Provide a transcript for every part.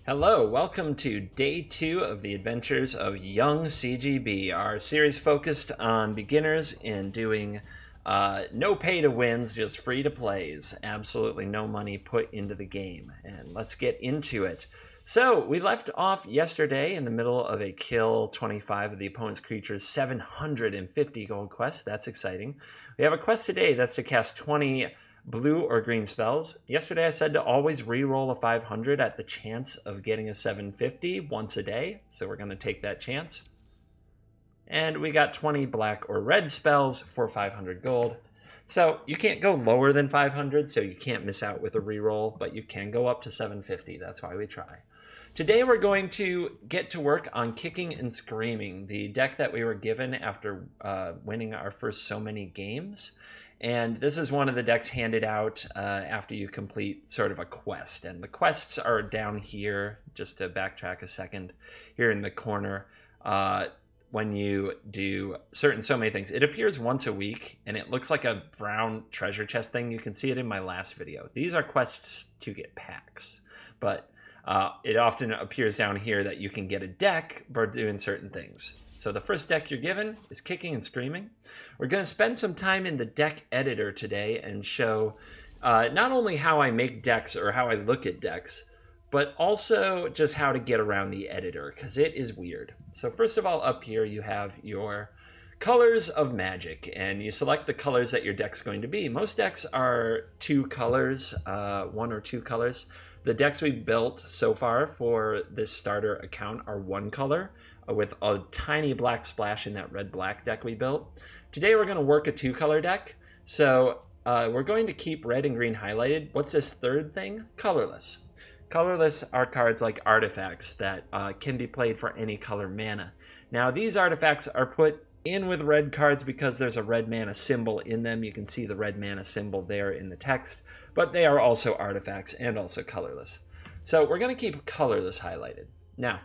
Hello, welcome to day 2 of the adventures of young CGB, our series focused on beginners in doing no pay to wins, just free to plays, absolutely no money put into the game. And let's get into it. So we left off yesterday in the middle of a kill 25 of the opponent's creature's 750 gold quest. That's exciting. We have a quest today that's to cast 20 blue or green spells. Yesterday I said to always re-roll a 500 at the chance of getting a 750 once a day, so we're going to take that chance. And we got 20 black or red spells for 500 gold. So you can't go lower than 500, so you can't miss out with a re-roll, but you can go up to 750. That's why we try. Today we're going to get to work on Kicking and Screaming, the deck that we were given after winning our first so many games. And this is one of the decks handed out after you complete sort of a quest. And the quests are down here, just to backtrack a second, here in the corner. When you do so many things. It appears once a week, and it looks like a brown treasure chest thing. You can see it in my last video. These are quests to get packs. But it often appears down here that you can get a deck by doing certain things. So the first deck you're given is Kicking and Screaming. We're going to spend some time in the deck editor today and show not only how I make decks or how I look at decks, but also just how to get around the editor, because it is weird. So first of all, up here you have your colors of magic, and you select the colors that your deck's going to be. Most decks are 2 colors, 1 or 2 colors. The decks we've built so far for this starter account are 1 color, with a tiny black splash in that red-black deck we built. Today we're going to work a 2-color deck, so we're going to keep red and green highlighted. What's this third thing? Colorless. Colorless are cards like artifacts that can be played for any color mana. Now these artifacts are put in with red cards because there's a red mana symbol in them. You can see the red mana symbol there in the text, but they are also artifacts and also colorless. So we're going to keep colorless highlighted. Now,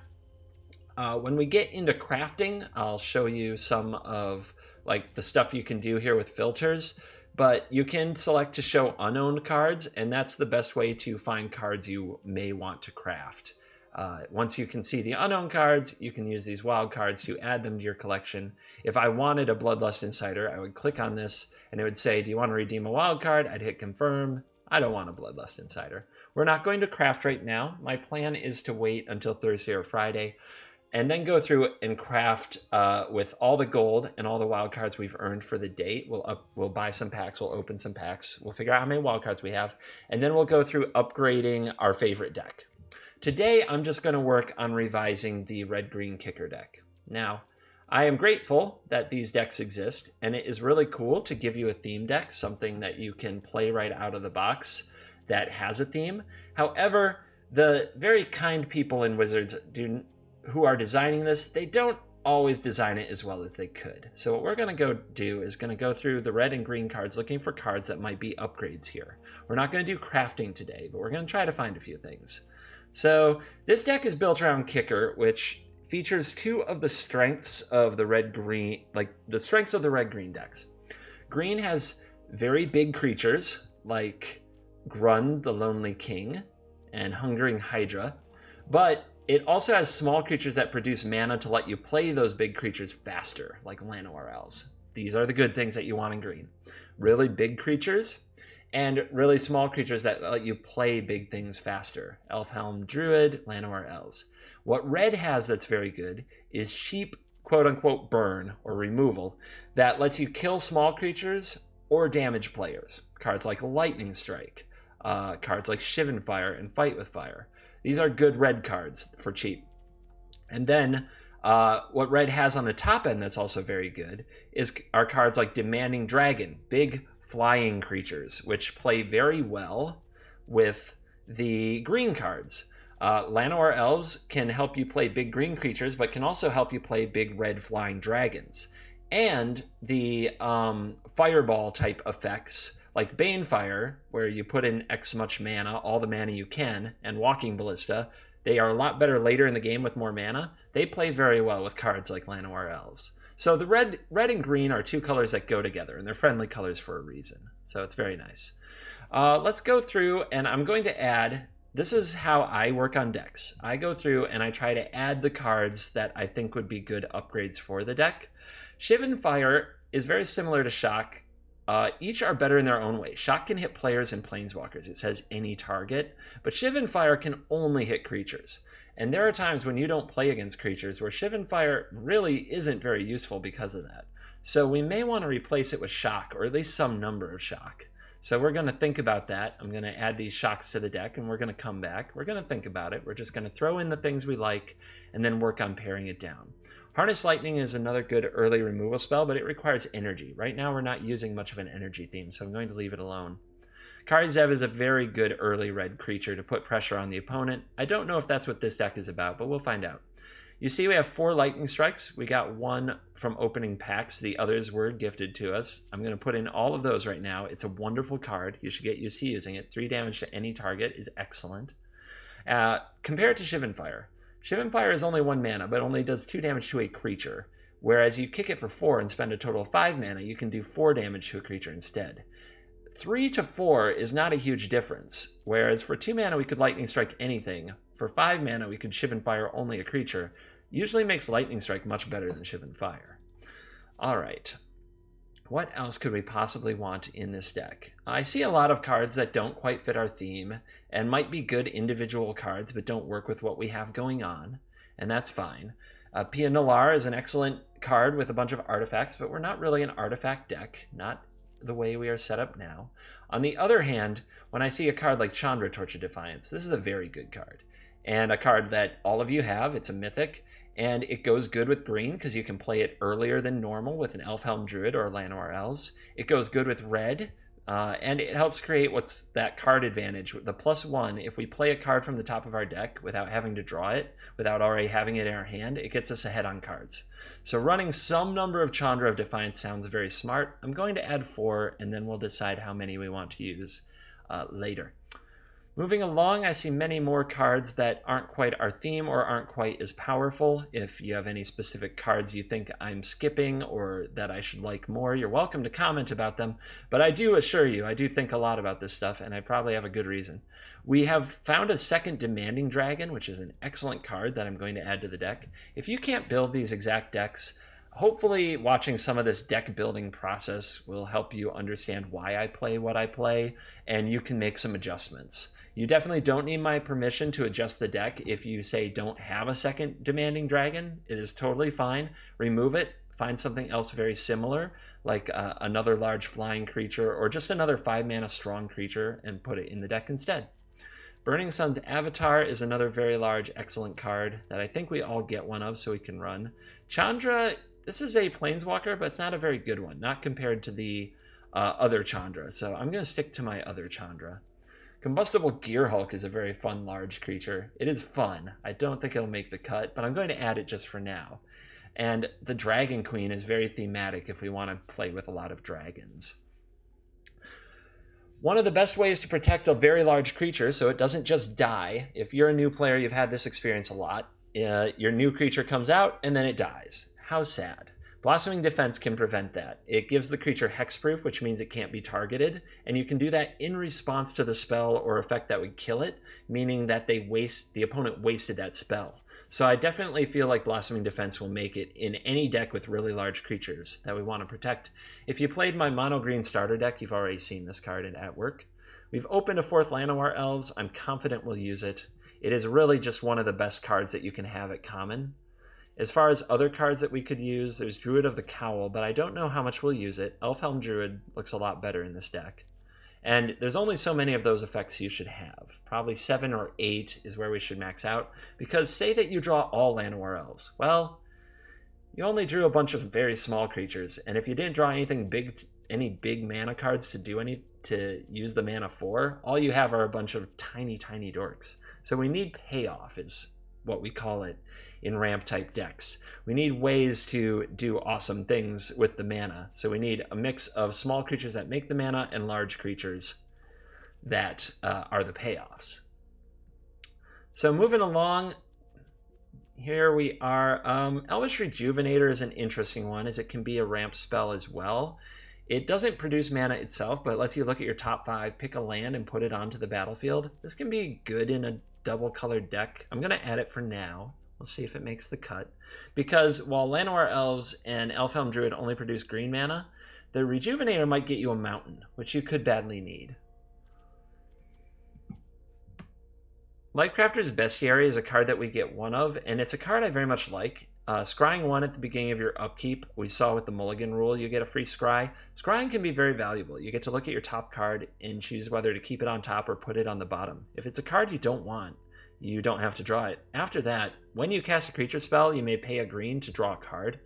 when we get into crafting, I'll show you some of like the stuff you can do here with filters, but you can select to show unowned cards, and that's the best way to find cards you may want to craft. Once you can see the unowned cards, you can use these wild cards to add them to your collection. If I wanted a Bloodlust Insider, I would click on this and it would say, do you want to redeem a wild card? I'd hit confirm. I don't want a Bloodlust Insider. We're not going to craft right now. My plan is to wait until Thursday or Friday and then go through and craft with all the gold and all the wild cards we've earned for the date. We'll buy some packs, we'll open some packs, we'll figure out how many wild cards we have, and then we'll go through upgrading our favorite deck. Today, I'm just going to work on revising the red-green kicker deck. Now, I am grateful that these decks exist, and it is really cool to give you a theme deck, something that you can play right out of the box that has a theme. However, the very kind people in Wizards who are designing this, they don't always design it as well as they could. So what we're going to go do is going to go through the red and green cards looking for cards that might be upgrades here. We're not going to do crafting today, but we're going to try to find a few things. So this deck is built around Kicker, which features 2 of the strengths of the red-green, like the strengths of the red-green decks. Green has very big creatures like Grund, the Lonely King, and Hungering Hydra, but it also has small creatures that produce mana to let you play those big creatures faster, like Llanowar Elves. These are the good things that you want in green. Really big creatures, and really small creatures that let you play big things faster. Elfhame Druid, Llanowar Elves. What red has that's very good is cheap, quote-unquote, burn or removal that lets you kill small creatures or damage players. Cards like Lightning Strike, cards like Shivan Fire and Fight with Fire. These are good red cards for cheap. And then what red has on the top end that's also very good are cards like Demanding Dragon, big flying creatures, which play very well with the green cards. Llanowar Elves can help you play big green creatures, but can also help you play big red flying dragons. And the fireball type effects like Banefire, where you put in X much mana, all the mana you can, and Walking Ballista, they are a lot better later in the game with more mana. They play very well with cards like Llanowar Elves. So the red and green are 2 colors that go together, and they're friendly colors for a reason. So it's very nice. Let's go through, and I'm going to add this is how I work on decks. I go through and I try to add the cards that I think would be good upgrades for the deck. Shivan Fire is very similar to Shock. Each are better in their own way. Shock can hit players and planeswalkers. It says any target, but Shivan Fire can only hit creatures. And there are times when you don't play against creatures where Shivan Fire really isn't very useful because of that. So we may want to replace it with Shock, or at least some number of Shock. So we're going to think about that. I'm going to add these Shocks to the deck, and we're going to come back. We're going to think about it. We're just going to throw in the things we like, and then work on pairing it down. Harness Lightning is another good early removal spell, but it requires energy. Right now we're not using much of an energy theme, so I'm going to leave it alone. Kari Zev is a very good early red creature to put pressure on the opponent. I don't know if that's what this deck is about, but we'll find out. You see we have 4 Lightning Strikes. We got 1 from opening packs. The others were gifted to us. I'm going to put in all of those right now. It's a wonderful card. You should get used to using it. 3 damage to any target is excellent. Compare it to Shivan Fire. Shivan Fire is only 1 mana, but only does 2 damage to a creature. Whereas you kick it for 4 and spend a total of 5 mana, you can do 4 damage to a creature instead. 3 to 4 is not a huge difference, whereas for 2 mana we could Lightning Strike anything. For 5 mana we could Shivan Fire only a creature. Usually makes Lightning Strike much better than Shivan Fire. Alright, what else could we possibly want in this deck? I see a lot of cards that don't quite fit our theme, and might be good individual cards, but don't work with what we have going on, and that's fine. Peema Nalar is an excellent card with a bunch of artifacts, but we're not really an artifact deck, not the way we are set up now. On the other hand, when I see a card like Chandra, Torch of Defiance, this is a very good card. And a card that all of you have. It's a mythic, and it goes good with green because you can play it earlier than normal with an Elfhame Druid or Llanowar Elves. It goes good with red, and it helps create what's that card advantage. The +1, if we play a card from the top of our deck without having to draw it, without already having it in our hand, it gets us ahead on cards. So running some number of Chandra of Defiance sounds very smart. I'm going to add 4, and then we'll decide how many we want to use later. Moving along, I see many more cards that aren't quite our theme or aren't quite as powerful. If you have any specific cards you think I'm skipping or that I should like more, you're welcome to comment about them. But I do assure you, I do think a lot about this stuff, and I probably have a good reason. We have found a second Demanding Dragon, which is an excellent card that I'm going to add to the deck. If you can't build these exact decks, hopefully watching some of this deck building process will help you understand why I play what I play, and you can make some adjustments. You definitely don't need my permission to adjust the deck if you say don't have a second Demanding Dragon. It is totally fine. Remove it. Find something else very similar, like another large flying creature or just another 5-mana strong creature, and put it in the deck instead. Burning Sun's Avatar is another very large, excellent card that I think we all get one of so we can run. Chandra, this is a Planeswalker, but it's not a very good one, not compared to the other Chandra. So I'm going to stick to my other Chandra. Combustible Gearhulk is a very fun large creature. It is fun. I don't think it'll make the cut, but I'm going to add it just for now. And the Dragon Queen is very thematic if we want to play with a lot of dragons. One of the best ways to protect a very large creature so it doesn't just die, if you're a new player, you've had this experience a lot, your new creature comes out and then it dies. How sad. Blossoming Defense can prevent that. It gives the creature hexproof, which means it can't be targeted, and you can do that in response to the spell or effect that would kill it, meaning that the opponent wasted that spell. So I definitely feel like Blossoming Defense will make it in any deck with really large creatures that we want to protect. If you played my mono green starter deck, you've already seen this card at work. We've opened a 4th Llanowar Elves. I'm confident we'll use it. It is really just one of the best cards that you can have at common. As far as other cards that we could use, there's Druid of the Cowl, but I don't know how much we'll use it. Elfhame Druid looks a lot better in this deck. And there's only so many of those effects you should have. Probably 7 or 8 is where we should max out, because say that you draw all Llanowar Elves. Well, you only drew a bunch of very small creatures, and if you didn't draw anything big, any big mana cards to use the mana for, all you have are a bunch of tiny dorks. So we need payoff is what we call it in ramp type decks. We need ways to do awesome things with the mana. So we need a mix of small creatures that make the mana and large creatures that are the payoffs. So moving along, here we are. Elvish Rejuvenator is an interesting one, as it can be a ramp spell as well. It doesn't produce mana itself, but it lets you look at your top 5, pick a land, and put it onto the battlefield. This can be good in a double-colored deck. I'm going to add it for now. We'll see if it makes the cut. Because while Llanowar Elves and Elfhame Druid only produce green mana, the Rejuvenator might get you a mountain, which you could badly need. Lifecrafter's Bestiary is a card that we get 1 of, and it's a card I very much like. Scrying 1 at the beginning of your upkeep, we saw with the Mulligan rule, you get a free scry. Scrying can be very valuable. You get to look at your top card and choose whether to keep it on top or put it on the bottom. If it's a card you don't want, you don't have to draw it. After that, when you cast a creature spell, you may pay a green to draw a card.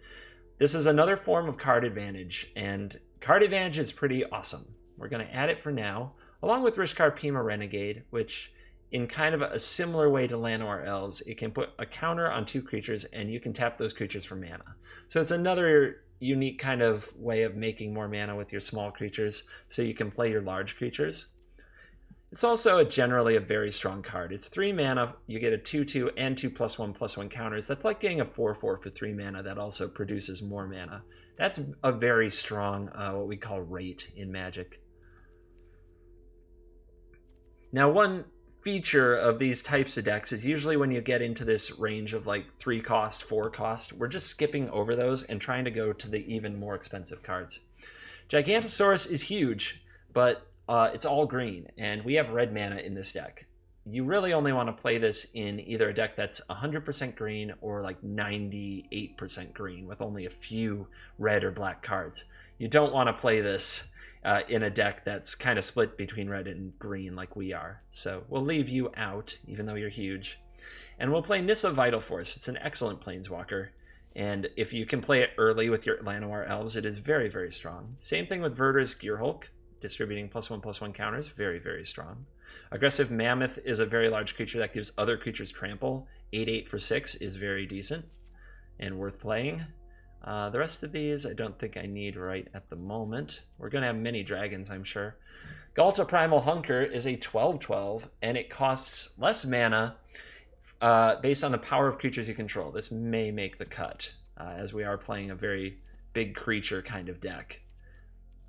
This is another form of card advantage, and card advantage is pretty awesome. We're going to add it for now, along with Rishkar, Peema, Renegade, which, in kind of a similar way to Llanowar Elves, it can put a counter on 2 creatures, and you can tap those creatures for mana. So it's another unique kind of way of making more mana with your small creatures, so you can play your large creatures. It's also generally a very strong card. It's 3 mana, you get a 2/2 and 2 +1/+1 counters. That's like getting a 4/4 for 3 mana that also produces more mana. That's a very strong, what we call rate in Magic. Now, one feature of these types of decks is usually when you get into this range of like 3 cost, 4 cost, we're just skipping over those and trying to go to the even more expensive cards. Gigantosaurus is huge, but it's all green, and we have red mana in this deck. You really only want to play this in either a deck that's 100% green or like 98% green with only a few red or black cards. You don't want to play this in a deck that's kind of split between red and green like we are. So we'll leave you out, even though you're huge. And we'll play Nissa Vital Force. It's an excellent Planeswalker. And if you can play it early with your Llanowar Elves, it is very, very strong. Same thing with Verdurous Gearhulk. Distributing +1/+1 counters, very, very strong. Aggressive Mammoth is a very large creature that gives other creatures trample. 8/8 for 6 is very decent and worth playing. The rest of these I don't think I need right at the moment. We're going to have many dragons, I'm sure. Ghalta Primal Hunker is a 12/12, and it costs less mana based on the power of creatures you control. This may make the cut, as we are playing a very big creature kind of deck.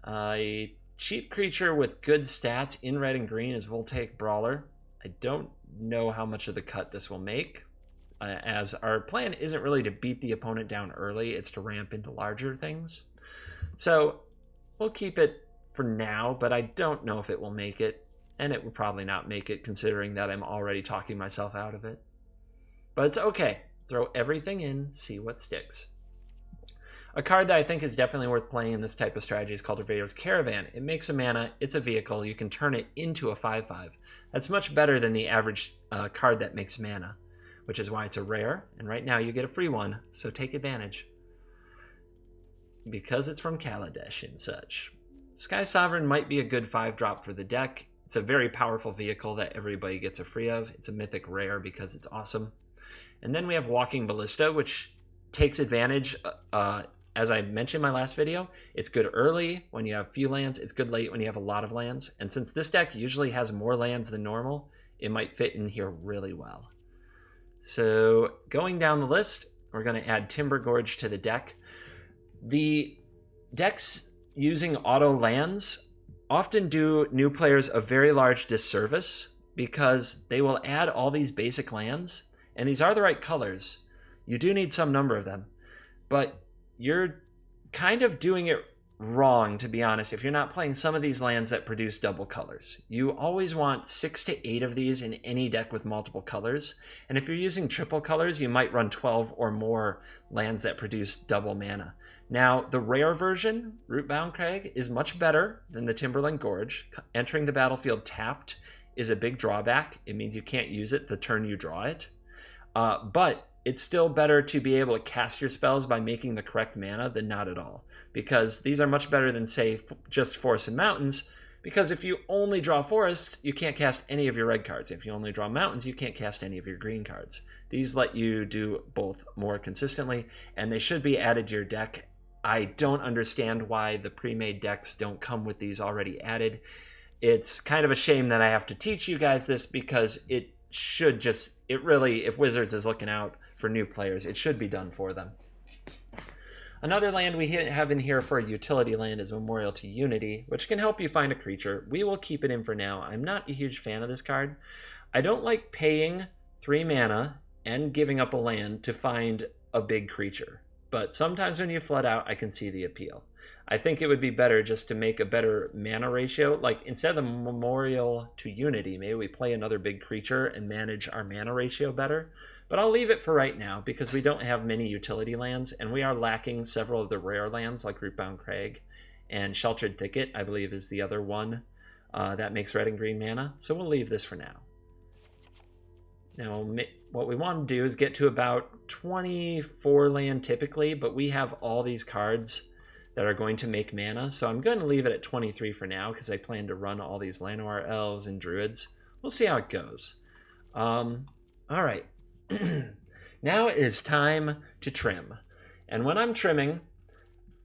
A cheap creature with good stats in red and green is Voltaic Brawler. I don't know how much of the cut this will make, as our plan isn't really to beat the opponent down early, it's to ramp into larger things. So we'll keep it for now, but I don't know if it will make it, and it will probably not make it considering that I'm already talking myself out of it. But it's okay. Throw everything in, see what sticks. A card that I think is definitely worth playing in this type of strategy is Cultivator's Caravan. It makes a mana, it's a vehicle, you can turn it into a 5/5. That's much better than the average card that makes mana, which is why it's a rare, and right now you get a free one, so take advantage. Because it's from Kaladesh and such. Sky Sovereign might be a good 5-drop for the deck. It's a very powerful vehicle that everybody gets a free of. It's a mythic rare because it's awesome. And then we have Walking Ballista, which takes advantage as I mentioned in my last video, it's good early when you have few lands, it's good late when you have a lot of lands, and since this deck usually has more lands than normal, it might fit in here really well. So going down the list, we're going to add Timber Gorge to the deck. The decks using auto lands often do new players a very large disservice because they will add all these basic lands, and these are the right colors. You do need some number of them, but you're kind of doing it wrong, to be honest, if you're not playing some of these lands that produce double colors. You always want 6 to 8 of these in any deck with multiple colors, and if you're using triple colors, you might run 12 or more lands that produce double mana. Now, the rare version, Rootbound Crag, is much better than the Timberland Gorge. Entering the battlefield tapped is a big drawback. It means you can't use it the turn you draw it, but it's still better to be able to cast your spells by making the correct mana than not at all, because these are much better than, say, just Forests and Mountains, because if you only draw Forests, you can't cast any of your red cards. If you only draw Mountains, you can't cast any of your green cards. These let you do both more consistently, and they should be added to your deck. I don't understand why the pre-made decks don't come with these already added. It's kind of a shame that I have to teach you guys this, because it should just, it really, if Wizards is looking out for new players, it should be done for them. Another land we have in here for a utility land is Memorial to Unity, which can help you find a creature. We will keep it in for now. I'm not a huge fan of this card. I don't like paying 3 mana and giving up a land to find a big creature. But sometimes when you flood out, I can see the appeal. I think it would be better just to make a better mana ratio. Like, instead of the Memorial to Unity, maybe we play another big creature and manage our mana ratio better. But I'll leave it for right now because we don't have many utility lands, and we are lacking several of the rare lands like Rootbound Crag, and Sheltered Thicket, I believe, is the other one that makes red and green mana. So we'll leave this for now. Now, what we want to do is get to about 24 land typically, but we have all these cards that are going to make mana, so I'm going to leave it at 23 for now because I plan to run all these Llanowar Elves and Druids. We'll see how it goes. All right. Now it is time to trim. And when I'm trimming,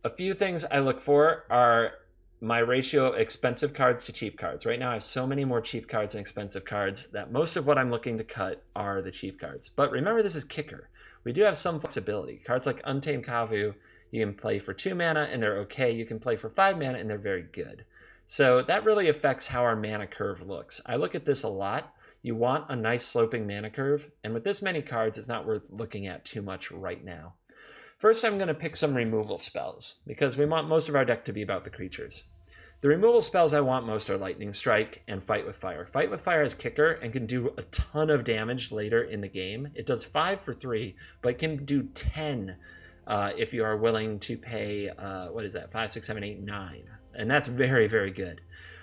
a few things I look for are my ratio of expensive cards to cheap cards. Right now I have so many more cheap cards than expensive cards that most of what I'm looking to cut are the cheap cards. But remember, this is kicker. We do have some flexibility. Cards like Untamed Kavu, you can play for 2 mana and they're okay. You can play for 5 mana and they're very good. So that really affects how our mana curve looks. I look at this a lot. You want a nice sloping mana curve, and with this many cards, it's not worth looking at too much right now. First, I'm going to pick some removal spells, because we want most of our deck to be about the creatures. The removal spells I want most are Lightning Strike and Fight with Fire. Fight with Fire is kicker and can do a ton of damage later in the game. It does 5 for 3, but it can do 10 if you are willing to pay, 5, 6, 7, 8, 9. And that's very, very good.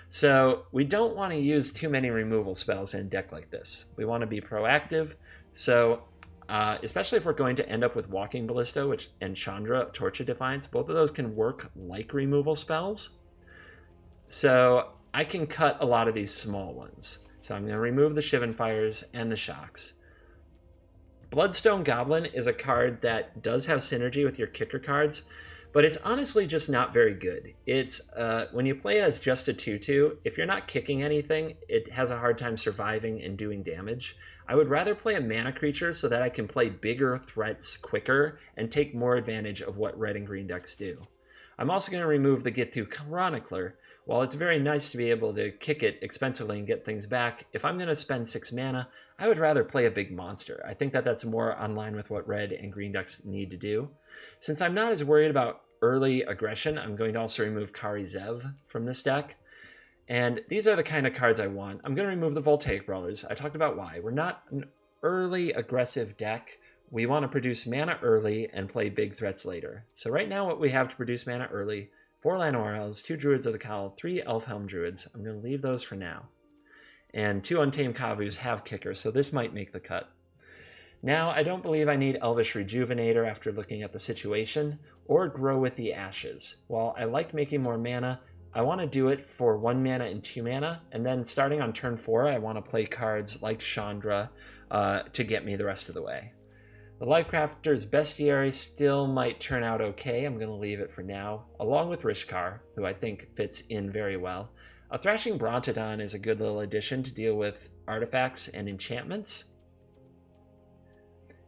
So we don't want to use too many removal spells in a deck like this. We want to be proactive. So especially if we're going to end up with Walking Ballista and Chandra, Torch of Defiance, both of those can work like removal spells. So I can cut a lot of these small ones. So I'm going to remove the Shivan Fires and the Shocks. Bloodstone Goblin is a card that does have synergy with your kicker cards, but it's honestly just not very good. It's when you play it as just a 2/2, if you're not kicking anything, it has a hard time surviving and doing damage. I would rather play a mana creature so that I can play bigger threats quicker and take more advantage of what red and green decks do. I'm also going to remove the Gitu Chronicler. While it's very nice to be able to kick it expensively and get things back, if I'm going to spend 6 mana, I would rather play a big monster. I think that that's more in line with what red and green decks need to do. Since I'm not as worried about early aggression, I'm going to also remove Kari Zev from this deck. And these are the kind of cards I want. I'm going to remove the Voltaic Brawlers. I talked about why. We're not an early aggressive deck. We want to produce mana early and play big threats later. So right now what we have to produce mana early: 4 Llanowar Elves, 2 Druids of the Cowl, 3 Elfhame Druids. I'm going to leave those for now. And 2 Untamed Kavus have kickers, so this might make the cut. Now, I don't believe I need Elvish Rejuvenator after looking at the situation, or Grow with the Ashes. While I like making more mana, I want to do it for 1 mana and 2 mana, and then starting on turn 4, I want to play cards like Chandra to get me the rest of the way. The Lifecrafter's Bestiary still might turn out okay. I'm going to leave it for now, along with Rishkar, who I think fits in very well. A Thrashing Brontodon is a good little addition to deal with artifacts and enchantments.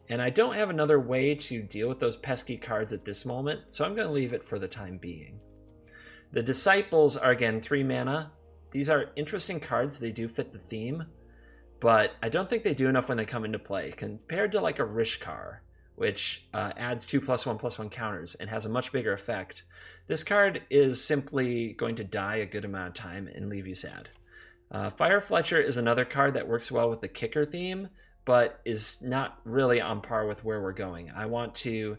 And I don't have another way to deal with those pesky cards at this moment, so I'm going to leave it for the time being. The Disciples are, again, 3 mana. These are interesting cards. They do fit the theme, but I don't think they do enough when they come into play, compared to like a Rishkar, which adds 2+1/+1 counters and has a much bigger effect. This card is simply going to die a good amount of time and leave you sad. Fire Fletcher is another card that works well with the kicker theme, but is not really on par with where we're going. I want to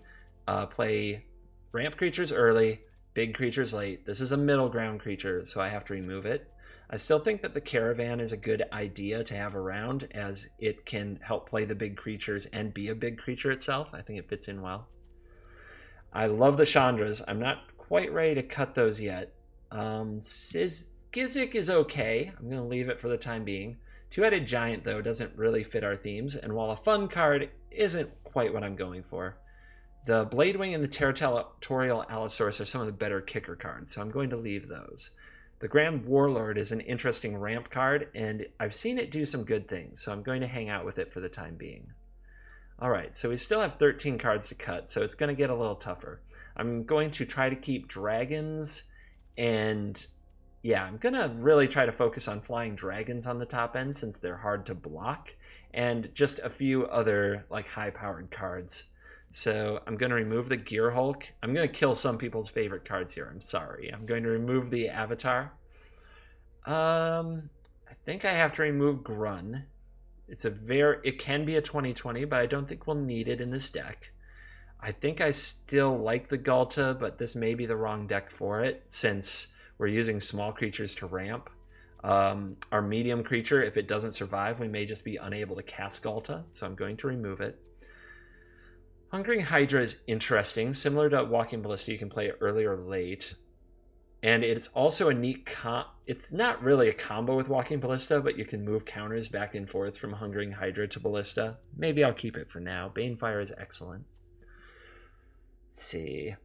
play ramp creatures early, big creatures late. This is a middle ground creature, so I have to remove it. I still think that the Caravan is a good idea to have around, as it can help play the big creatures and be a big creature itself. I think it fits in well. I love the Chandras. I'm not quite ready to cut those yet. Gizik is okay. I'm going to leave it for the time being. Two-Headed Giant, though, doesn't really fit our themes, and while a fun card isn't quite what I'm going for, the Bladewing and the Territorial Allosaurus are some of the better kicker cards, so I'm going to leave those. The Grand Warlord is an interesting ramp card, and I've seen it do some good things, so I'm going to hang out with it for the time being. Alright, so we still have 13 cards to cut, so it's going to get a little tougher. I'm going to try to keep dragons, and yeah, I'm going to really try to focus on flying dragons on the top end since they're hard to block, and just a few other like high-powered cards. So I'm going to remove the Gearhulk. I'm going to kill some people's favorite cards here. I'm sorry. I'm going to remove the Avatar. I think I have to remove Grun. It can be a 2020, but I don't think we'll need it in this deck. I think I still like the Galta, but this may be the wrong deck for it since we're using small creatures to ramp. Our medium creature, if it doesn't survive, we may just be unable to cast Galta, so I'm going to remove it. Hungering Hydra is interesting. Similar to Walking Ballista, you can play it early or late. And it's also a neat it's not really a combo with Walking Ballista, but you can move counters back and forth from Hungering Hydra to Ballista. Maybe I'll keep it for now. Banefire is excellent. Let's see.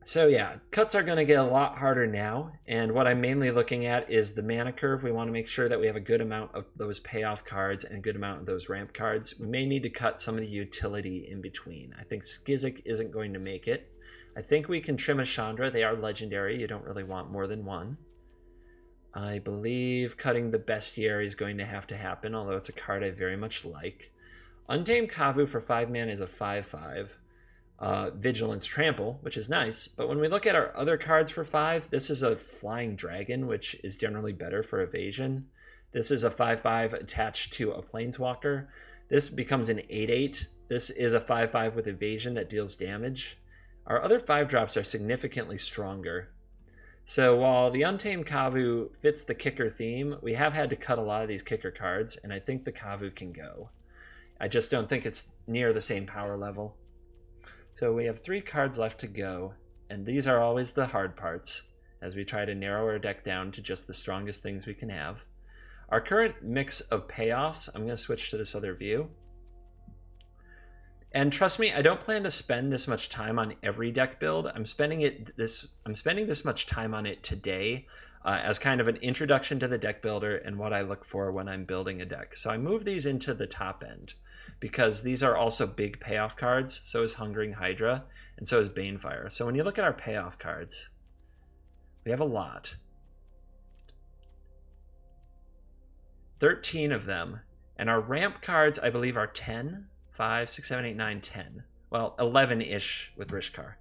So yeah, cuts are going to get a lot harder now, and what I'm mainly looking at is the mana curve. We want to make sure that we have a good amount of those payoff cards and a good amount of those ramp cards. We may need to cut some of the utility in between. I think Skizik isn't going to make it. I think we can trim a Chandra. They are legendary. You don't really want more than one. I believe cutting the Bestiary is going to have to happen, although it's a card I very much like. Untamed Kavu for 5 mana is a 5/5. Vigilance Trample, which is nice, but when we look at our other cards for 5, this is a Flying Dragon, which is generally better for evasion. This is a 5/5 attached to a Planeswalker. This becomes an 8/8. This is a 5/5 with evasion that deals damage. Our other 5-drops are significantly stronger. So while the Untamed Kavu fits the kicker theme, we have had to cut a lot of these kicker cards, and I think the Kavu can go. I just don't think it's near the same power level. So we have 3 cards left to go, and these are always the hard parts as we try to narrow our deck down to just the strongest things we can have. Our current mix of payoffs, I'm going to switch to this other view. And trust me, I don't plan to spend this much time on every deck build. I'm spending this much time on it today as kind of an introduction to the deck builder and what I look for when I'm building a deck. So I move these into the top end because these are also big payoff cards. So is Hungering Hydra, and so is Banefire. So when you look at our payoff cards, we have a lot. 13 of them. And our ramp cards, I believe, are 10. 5, 6, 7, 8, 9, 10. Well, 11-ish with Rishkar.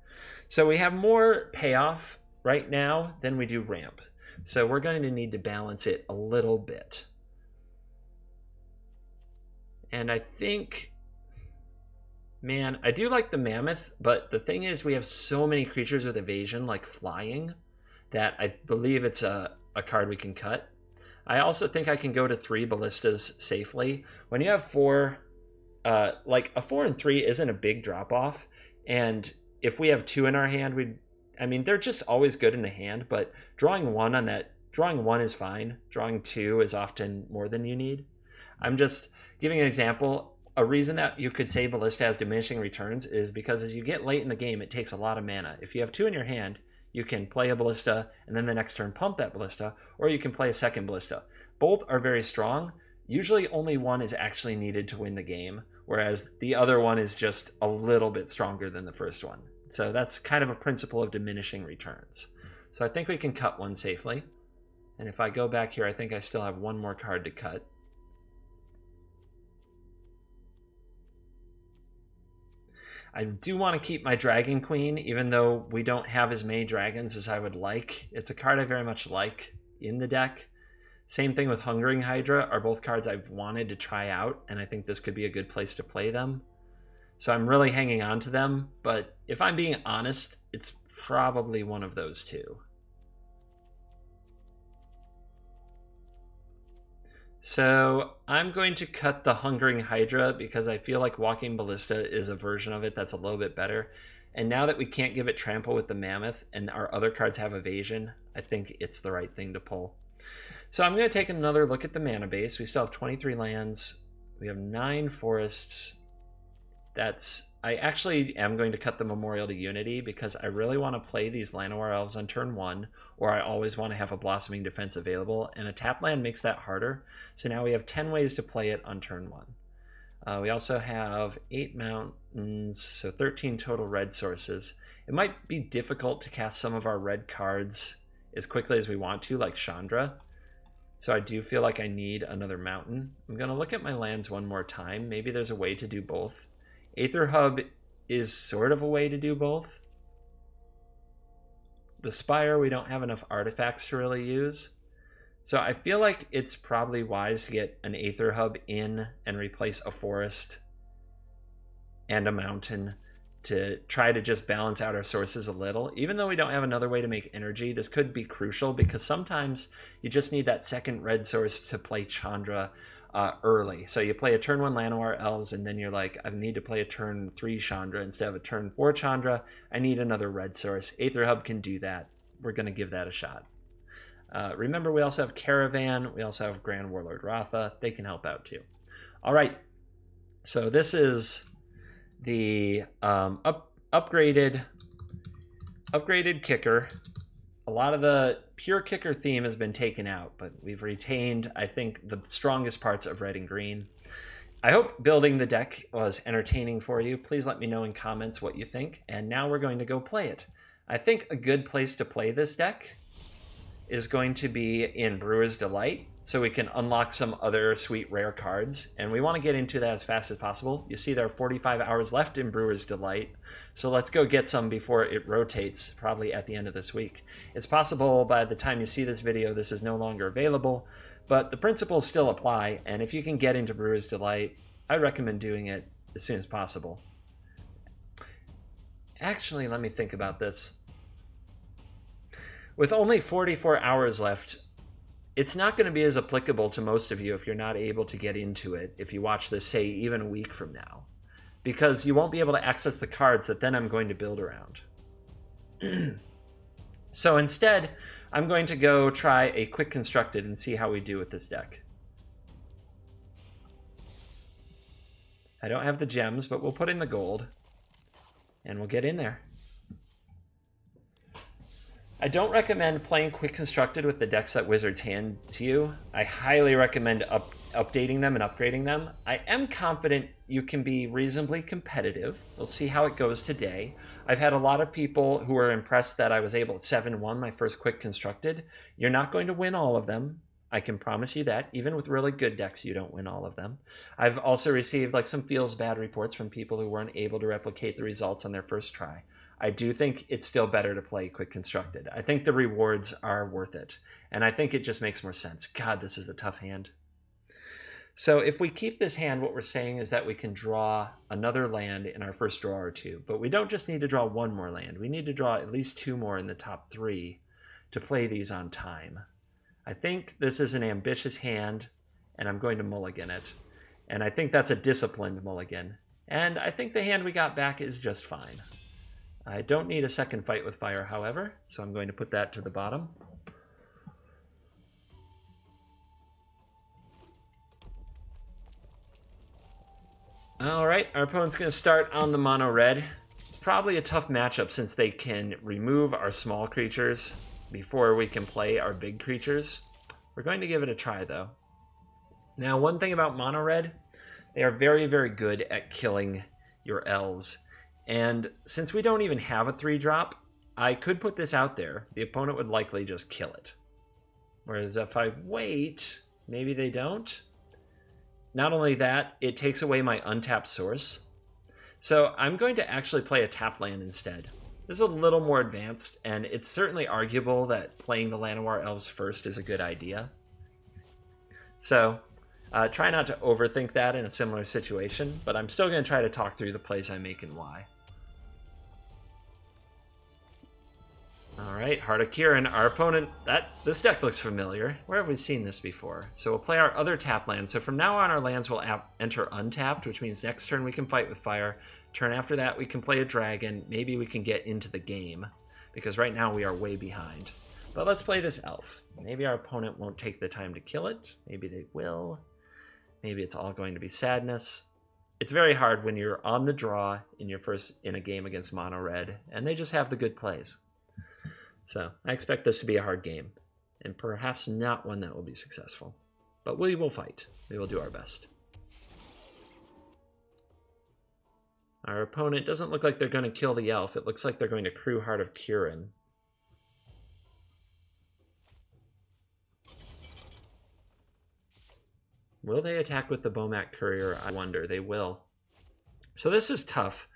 So we have more payoff right now than we do ramp. So we're going to need to balance it a little bit. And I think, man, I do like the Mammoth, but the thing is we have so many creatures with evasion, like flying, that I believe it's a card we can cut. I also think I can go to 3 ballistas safely. When you have 4... like a 4 and 3 isn't a big drop off, and if we have 2 in our hand, they're just always good in the hand, but drawing 1 is fine. Drawing 2 is often more than you need. I'm just giving an example. A reason that you could say Ballista has diminishing returns is because as you get late in the game, it takes a lot of mana. If you have 2 in your hand, you can play a Ballista and then the next turn pump that Ballista, or you can play a second Ballista. Both are very strong. Usually only one is actually needed to win the game, whereas the other one is just a little bit stronger than the first one. So that's kind of a principle of diminishing returns. So I think we can cut 1 safely. And if I go back here, I think I still have 1 more card to cut. I do want to keep my Dragon Queen, even though we don't have as many dragons as I would like. It's a card I very much like in the deck. Same thing with Hungering Hydra, are both cards I've wanted to try out, and I think this could be a good place to play them. So I'm really hanging on to them, but if I'm being honest, it's probably one of those 2. So I'm going to cut the Hungering Hydra because I feel like Walking Ballista is a version of it that's a little bit better. And now that we can't give it Trample with the Mammoth and our other cards have evasion, I think it's the right thing to pull. So I'm going to take another look at the mana base. We still have 23 lands. We have 9 forests. I actually am going to cut the Memorial to Unity because I really want to play these Llanowar Elves on turn 1, or I always want to have a Blossoming Defense available, and a tap land makes that harder. So now we have 10 ways to play it on turn 1. We also have 8 mountains, so 13 total red sources. It might be difficult to cast some of our red cards as quickly as we want to, like Chandra. So I do feel like I need another mountain. I'm going to look at my lands one more time. Maybe there's a way to do both. Aether Hub is sort of a way to do both. The Spire, we don't have enough artifacts to really use. So I feel like it's probably wise to get an Aether Hub in and replace a forest and a mountain to try to just balance out our sources a little. Even though we don't have another way to make energy, this could be crucial because sometimes you just need that second red source to play Chandra early. So you play a turn 1 Llanowar Elves and then you're like, I need to play a turn 3 Chandra instead of a turn 4 Chandra. I need another red source. Aether Hub can do that. We're going to give that a shot. Remember, we also have Caravan. We also have Grand Warlord Radha. They can help out too. All right. So this is the upgraded kicker. A lot of the pure kicker theme has been taken out, but we've retained, I think, the strongest parts of red and green. I hope building the deck was entertaining for you. Please let me know in comments what you think. And now we're going to go play it. I think a good place to play this deck is going to be in Brewer's Delight, so we can unlock some other sweet rare cards, and we want to get into that as fast as possible. You see there are 45 hours left in Brewer's Delight, so let's go get some before it rotates, probably at the end of this week. It's possible by the time you see this video this is no longer available, but the principles still apply, and if you can get into Brewer's Delight, I recommend doing it as soon as possible. Actually, let me think about this. With only 44 hours left, it's not going to be as applicable to most of you if you're not able to get into it if you watch this, say, even a week from now. Because you won't be able to access the cards that then I'm going to build around. So instead, I'm going to go try a quick constructed and see how we do with this deck. I don't have the gems, but we'll put in the gold. And we'll get in there. I don't recommend playing quick constructed with the decks that Wizards hand to you. I highly recommend updating them and upgrading them. I am confident you can be reasonably competitive. We'll see how it goes today. I've had a lot of people who are impressed that I was able to 7-1 my first quick constructed. You're not going to win all of them. I can promise you that. Even with really good decks, you don't win all of them. I've also received like some feels bad reports from people who weren't able to replicate the results on their first try. I do think it's still better to play quick constructed. I think the rewards are worth it. And I think it just makes more sense. God, this is a tough hand. So if we keep this hand, what we're saying is that we can draw another land in our first draw or two. But we don't just need to draw one more land. We need to draw at least 2 more in the top 3 to play these on time. I think this is an ambitious hand, and I'm going to mulligan it. And I think that's a disciplined mulligan. And I think the hand we got back is just fine. I don't need a second fight with fire, however, so I'm going to put that to the bottom. All right, our opponent's going to start on the mono red. It's probably a tough matchup since they can remove our small creatures before we can play our big creatures. We're going to give it a try, though. Now, one thing about mono red, they are very, very good at killing your elves. And since we don't even have a 3-drop, I could put this out there. The opponent would likely just kill it. Whereas if I wait, maybe they don't. Not only that, it takes away my untapped source. So I'm going to actually play a tap land instead. This is a little more advanced, and it's certainly arguable that playing the Llanowar Elves first is a good idea. So try not to overthink that in a similar situation, but I'm still going to try to talk through the plays I make and why. All right, Heart of Kiran, our opponent, this deck looks familiar. Where have we seen this before? So we'll play our other tap land. So from now on, our lands will enter untapped, which means next turn we can fight with fire. Turn after that, we can play a dragon. Maybe we can get into the game, because right now we are way behind. But let's play this elf. Maybe our opponent won't take the time to kill it. Maybe they will. Maybe it's all going to be sadness. It's very hard when you're on the draw in a game against mono red, and they just have the good plays. So I expect this to be a hard game, and perhaps not one that will be successful. But we will fight. We will do our best. Our opponent doesn't look like they're going to kill the elf. It looks like they're going to crew Heart of Kirin. Will they attack with the Bomat Courier? I wonder. They will. So this is tough,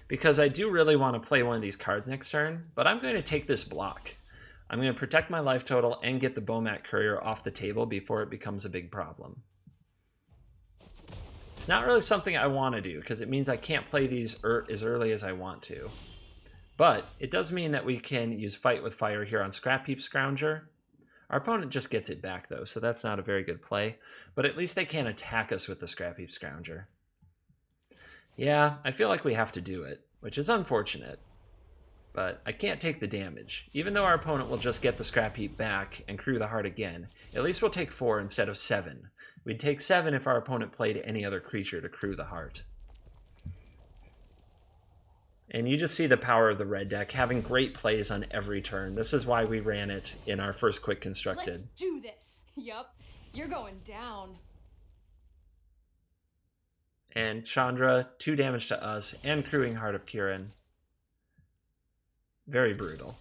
because I do really want to play one of these cards next turn, but I'm going to take this block. I'm going to protect my life total and get the Bomat Courier off the table before it becomes a big problem. It's not really something I want to do, because it means I can't play these as early as I want to. But it does mean that we can use Fight with Fire here on Scrap Heap Scrounger. Our opponent just gets it back, though, so that's not a very good play. But at least they can't attack us with the Scrap Heap Scrounger. Yeah, I feel like we have to do it, which is unfortunate. But I can't take the damage. Even though our opponent will just get the Scrap Heap back and crew the heart again, at least we'll take 4 instead of 7. We'd take 7 if our opponent played any other creature to crew the heart. And you just see the power of the red deck, having great plays on every turn. This is why we ran it in our first Quick Constructed. Let's do this! Yup, you're going down. And Chandra, 2 damage to us, and crewing Heart of Kirin. Very brutal.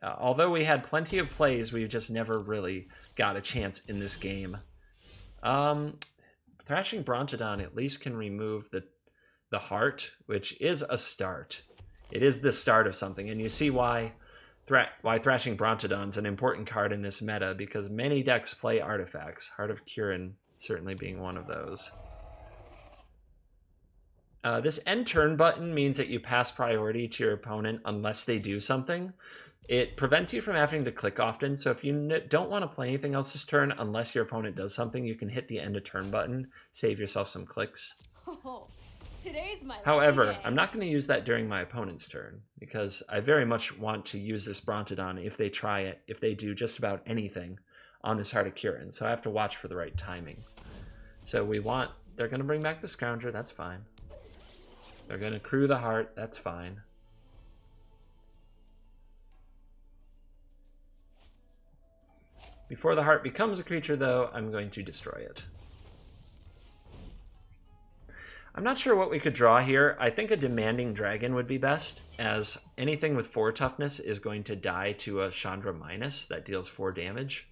Although we had plenty of plays, we just never really got a chance in this game. Thrashing Brontodon at least can remove the heart, which is a start. It is the start of something, and you see why Thrashing Brontodon's an important card in this meta, because many decks play artifacts, Heart of Kirin certainly being one of those. This end turn button means that you pass priority to your opponent unless they do something. It prevents you from having to click often, so if you don't want to play anything else this turn unless your opponent does something, you can hit the end of turn button, save yourself some clicks. Oh, today's my However, lucky day. I'm not going to use that during my opponent's turn, because I very much want to use this Brontodon if they try it, if they do just about anything on this Heart of Kirin, so I have to watch for the right timing. So they're going to bring back the Scrounger, that's fine. They're going to crew the heart, that's fine. Before the heart becomes a creature, though, I'm going to destroy it. I'm not sure what we could draw here. I think a Demanding Dragon would be best, as anything with 4 toughness is going to die to a Chandra minus that deals 4 damage.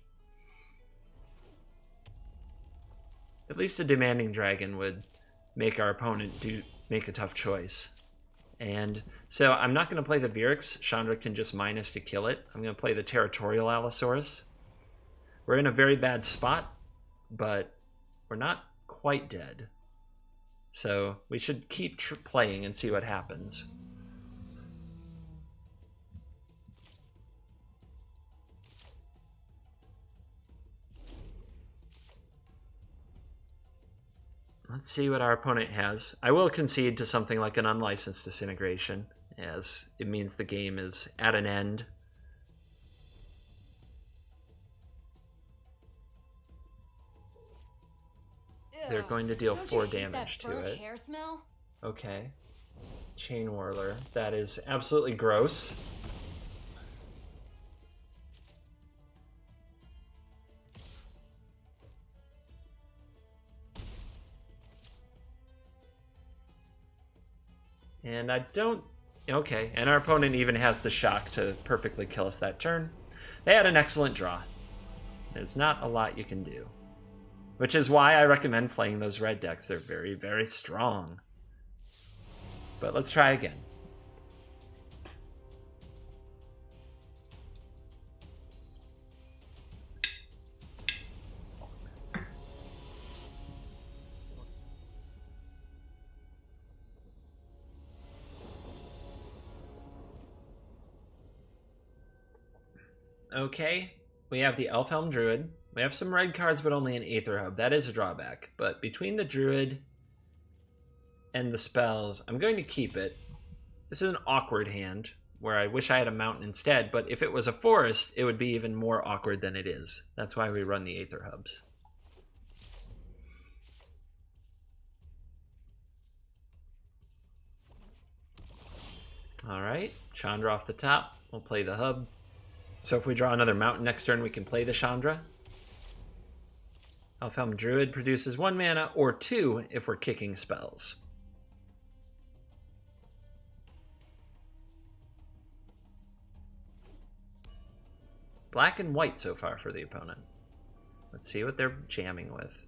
At least a Demanding Dragon would make our opponent make a tough choice. And so I'm not going to play the Verix. Chandra can just minus to kill it. I'm going to play the Territorial Allosaurus. We're in a very bad spot, but we're not quite dead. So we should keep playing and see what happens. Let's see what our opponent has. I will concede to something like an Unlicensed Disintegration, as it means the game is at an end. They're going to deal 4 damage to it. Hair smell? Okay. Chain Whirler. That is absolutely gross. And I don't... Okay, and our opponent even has the shock to perfectly kill us that turn. They had an excellent draw. There's not a lot you can do. Which is why I recommend playing those red decks. They're very, very strong. But let's try again. Okay, we have the Elfhame Druid. We have some red cards, but only an Aether Hub. That is a drawback. But between the Druid and the spells, I'm going to keep it. This is an awkward hand, where I wish I had a mountain instead, but if it was a forest, it would be even more awkward than it is. That's why we run the Aether Hubs. Alright, Chandra off the top. We'll play the hub. So if we draw another mountain next turn, we can play the Chandra. Elfhame Druid produces 1 mana, or 2 if we're kicking spells. black and white so far for the opponent. Let's see what they're jamming with.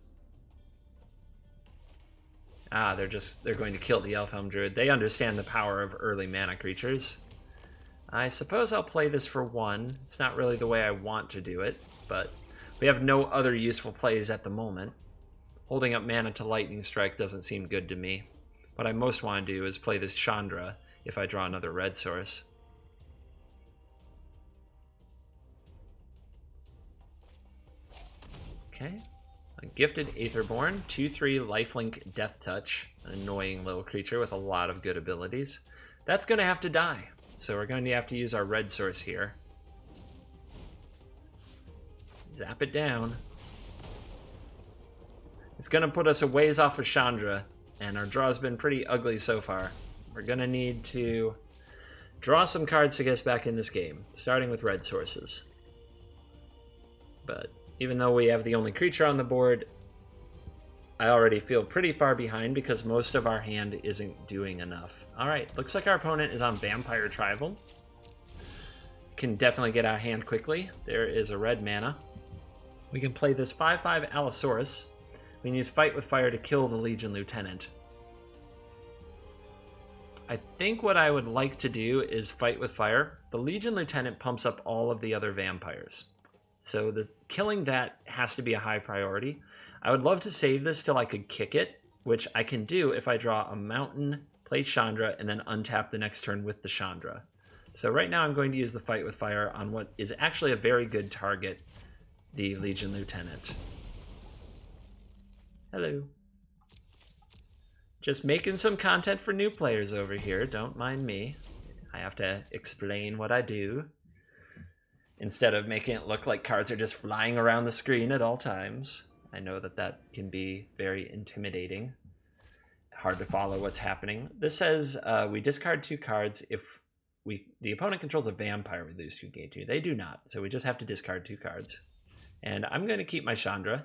Ah, they're going to kill the Elfhame Druid. They understand the power of early mana creatures. I suppose I'll play this for 1. It's not really the way I want to do it, but we have no other useful plays at the moment. Holding up mana to Lightning Strike doesn't seem good to me. What I most want to do is play this Chandra if I draw another red source. Okay. A Gifted Aetherborn, 2/3 lifelink Death Touch, an annoying little creature with a lot of good abilities. That's going to have to die, so we're going to have to use our red source here. Zap it down. It's going to put us a ways off of Chandra, and our draw's been pretty ugly so far. We're going to need to draw some cards to get us back in this game, starting with red sources. But even though we have the only creature on the board, I already feel pretty far behind because most of our hand isn't doing enough. Alright, looks like our opponent is on Vampire Tribal. Can definitely get our hand quickly. There is a red mana. We can play this 5/5 Allosaurus. We can use Fight with Fire to kill the Legion Lieutenant. I think what I would like to do is Fight with Fire. The Legion Lieutenant pumps up all of the other vampires, so killing that has to be a high priority. I would love to save this till I could kick it, which I can do if I draw a mountain, play Chandra, and then untap the next turn with the Chandra. So right now I'm going to use the Fight with Fire on what is actually a very good target, the Legion Lieutenant. Hello. Just making some content for new players over here, don't mind me. I have to explain what I do, instead of making it look like cards are just flying around the screen at all times. I know that that can be very intimidating. Hard to follow what's happening. This says we discard 2 cards if the opponent controls a vampire, we lose 2 game 2. They do not, so we just have to discard 2 cards. And I'm going to keep my Chandra.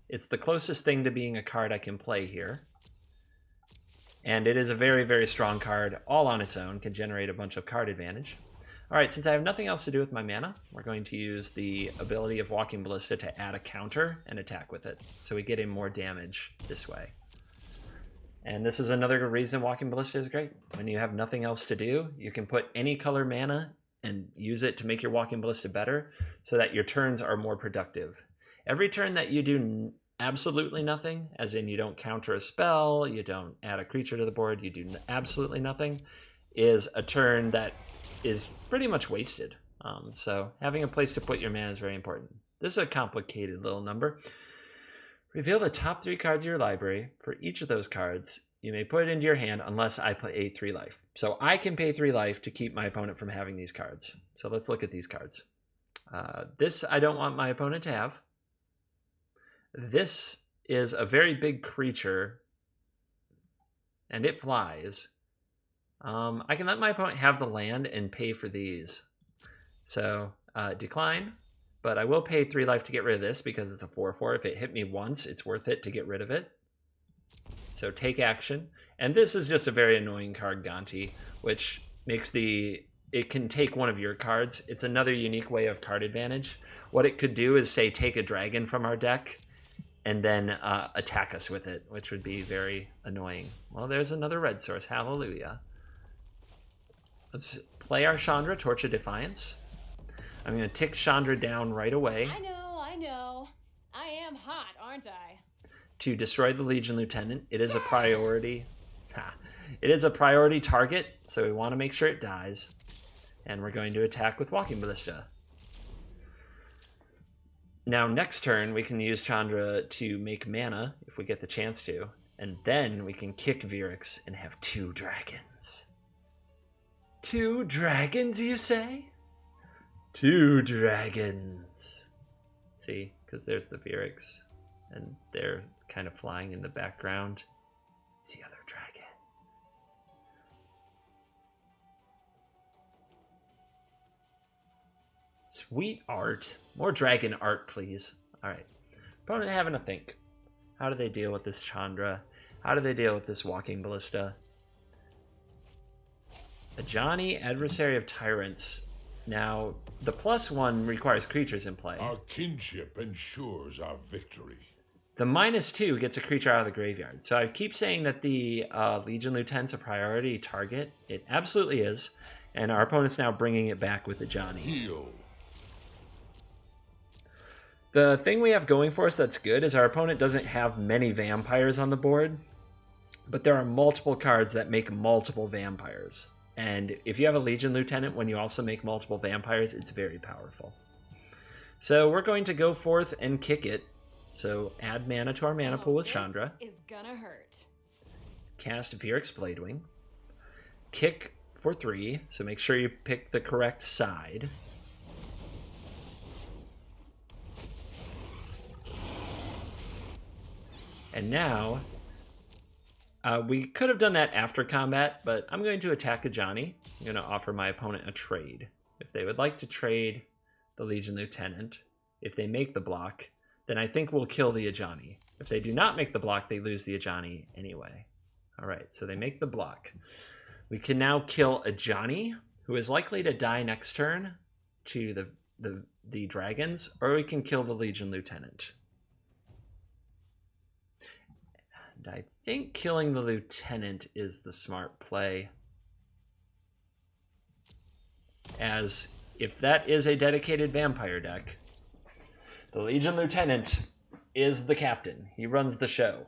It's the closest thing to being a card I can play here. And it is a very, very strong card all on its own, can generate a bunch of card advantage. Alright, since I have nothing else to do with my mana, we're going to use the ability of Walking Ballista to add a counter and attack with it. So we get in more damage this way. And this is another reason Walking Ballista is great. When you have nothing else to do, you can put any color mana and use it to make your Walking Ballista better so that your turns are more productive. Every turn that you do absolutely nothing, as in you don't counter a spell, you don't add a creature to the board, you do absolutely nothing, is a turn that is pretty much wasted. So having a place to put your mana is very important. This is a complicated little number. Reveal the top 3 cards of your library. For each of those cards, you may put it into your hand unless I pay 3 life. So I can pay 3 life to keep my opponent from having these cards. So let's look at these cards. This I don't want my opponent to have. This is a very big creature, and it flies. I can let my opponent have the land and pay for these. So, decline, but I will pay 3 life to get rid of this because it's a 4/4. If it hit me once, it's worth it to get rid of it. So take action. And this is just a very annoying card, Gonti, which makes it can take one of your cards. It's another unique way of card advantage. What it could do is, say, take a dragon from our deck and then attack us with it, which would be very annoying. Well, there's another red source. Hallelujah. Let's play our Chandra, Torch of Defiance. I'm going to tick Chandra down right away. I know. I am hot, aren't I? To destroy the Legion Lieutenant. It is a priority. It is a priority target, so we want to make sure it dies. And we're going to attack with Walking Ballista. Now, next turn, we can use Chandra to make mana, if we get the chance to. And then we can kick Verix and have 2 dragons. 2 dragons, you say? 2 dragons. See, because there's the Verix, and they're kind of flying in the background. It's the other dragon. Sweet art. More dragon art, please. Alright. Opponent having a think. How do they deal with this Chandra? How do they deal with this Walking Ballista? Ajani, Adversary of Tyrants. Now, the +1 requires creatures in play. Our kinship ensures our victory. The -2 gets a creature out of the graveyard. So I keep saying that the Legion Lieutenant's a priority target. It absolutely is. And our opponent's now bringing it back with the Johnny. Heal. The thing we have going for us that's good is our opponent doesn't have many vampires on the board, but there are multiple cards that make multiple vampires. And if you have a Legion Lieutenant when you also make multiple vampires, it's very powerful. So we're going to go forth and kick it. So add mana to our mana pool with Chandra. This is gonna hurt. Cast Verix Bladewing. Kick for 3, so make sure you pick the correct side. And now, we could have done that after combat, but I'm going to attack a Johnny. I'm going to offer my opponent a trade. If they would like to trade the Legion Lieutenant, if they make the block, then I think we'll kill the Ajani. If they do not make the block, they lose the Ajani anyway. All right, so they make the block. We can now kill Ajani, who is likely to die next turn to the dragons, or we can kill the Legion Lieutenant. And I think killing the Lieutenant is the smart play, as if that is a dedicated vampire deck, the Legion Lieutenant is the captain. He runs the show.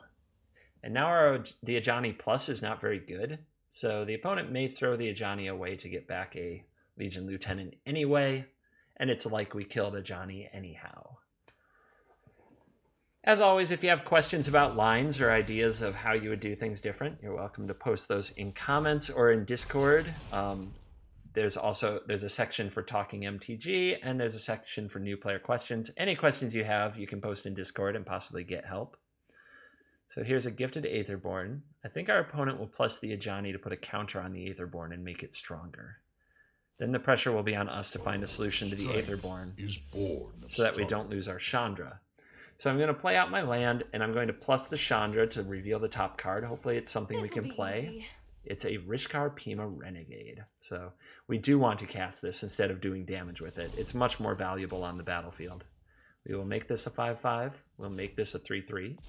And now the Ajani Plus is not very good, so the opponent may throw the Ajani away to get back a Legion Lieutenant anyway, and it's like we killed Ajani anyhow. As always, if you have questions about lines or ideas of how you would do things different, you're welcome to post those in comments or in Discord. There's a section for talking MTG, and there's a section for new player questions. Any questions you have, you can post in Discord and possibly get help. So here's a gifted Aetherborn. I think our opponent will plus the Ajani to put a counter on the Aetherborn and make it stronger. Then the pressure will be on us to find a solution to the Aetherborn so that we don't lose our Chandra. So I'm going to play out my land, and I'm going to plus the Chandra to reveal the top card. Hopefully it's something we can play. Easy. It's a Rishkar Peema Renegade. So we do want to cast this instead of doing damage with it. It's much more valuable on the battlefield. We will make this a 5/5. We'll make this a 3/3.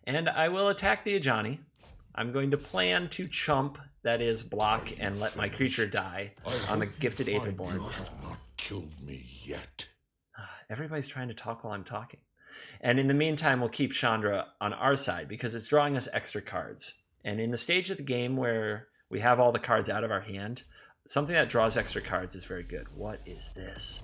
And I will attack the Ajani. I'm going to plan to chump, that is block, and let my creature die on the gifted Aetherborn. You have not killed me yet. Everybody's trying to talk while I'm talking. And in the meantime, we'll keep Chandra on our side because it's drawing us extra cards. And in the stage of the game where we have all the cards out of our hand, something that draws extra cards is very good. What is this?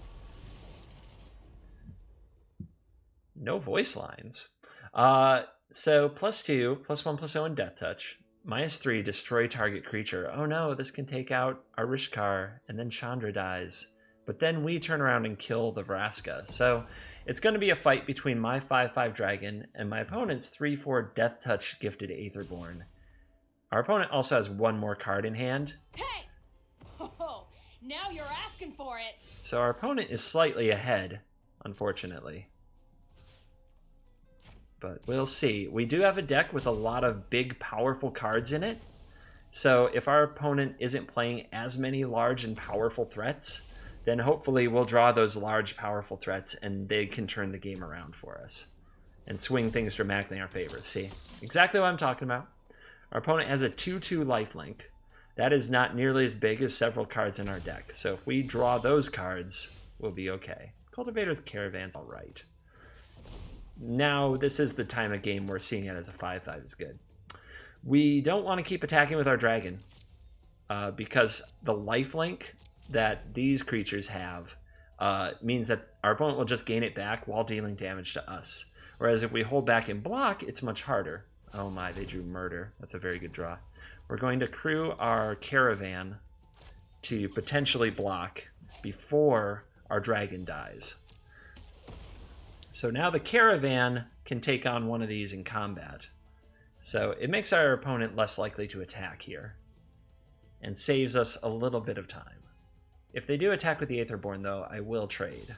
No voice lines. So +2, +1, +0 in Death Touch. -3, destroy target creature. Oh no, this can take out our Rishkar, and then Chandra dies. But then we turn around and kill the Vraska. So it's going to be a fight between my 5/5 dragon and my opponent's 3/4 Death Touch gifted Aetherborn. Our opponent also has one more card in hand. Hey! Oh, now you're asking for it. So our opponent is slightly ahead, unfortunately. But we'll see. We do have a deck with a lot of big, powerful cards in it. So if our opponent isn't playing as many large and powerful threats, then hopefully we'll draw those large, powerful threats and they can turn the game around for us and swing things dramatically in our favor. See? Exactly what I'm talking about. Our opponent has a 2/2 lifelink. That is not nearly as big as several cards in our deck. So if we draw those cards, we'll be okay. Cultivator's Caravan's all right. Now, this is the time of game where seeing it as a 5/5 is good. We don't want to keep attacking with our dragon because the lifelink that these creatures have means that our opponent will just gain it back while dealing damage to us. Whereas if we hold back and block, it's much harder. Oh my, they drew Murder. That's a very good draw. We're going to crew our Caravan to potentially block before our dragon dies. So now the Caravan can take on one of these in combat. So it makes our opponent less likely to attack here and saves us a little bit of time. If they do attack with the Aetherborn, though, I will trade.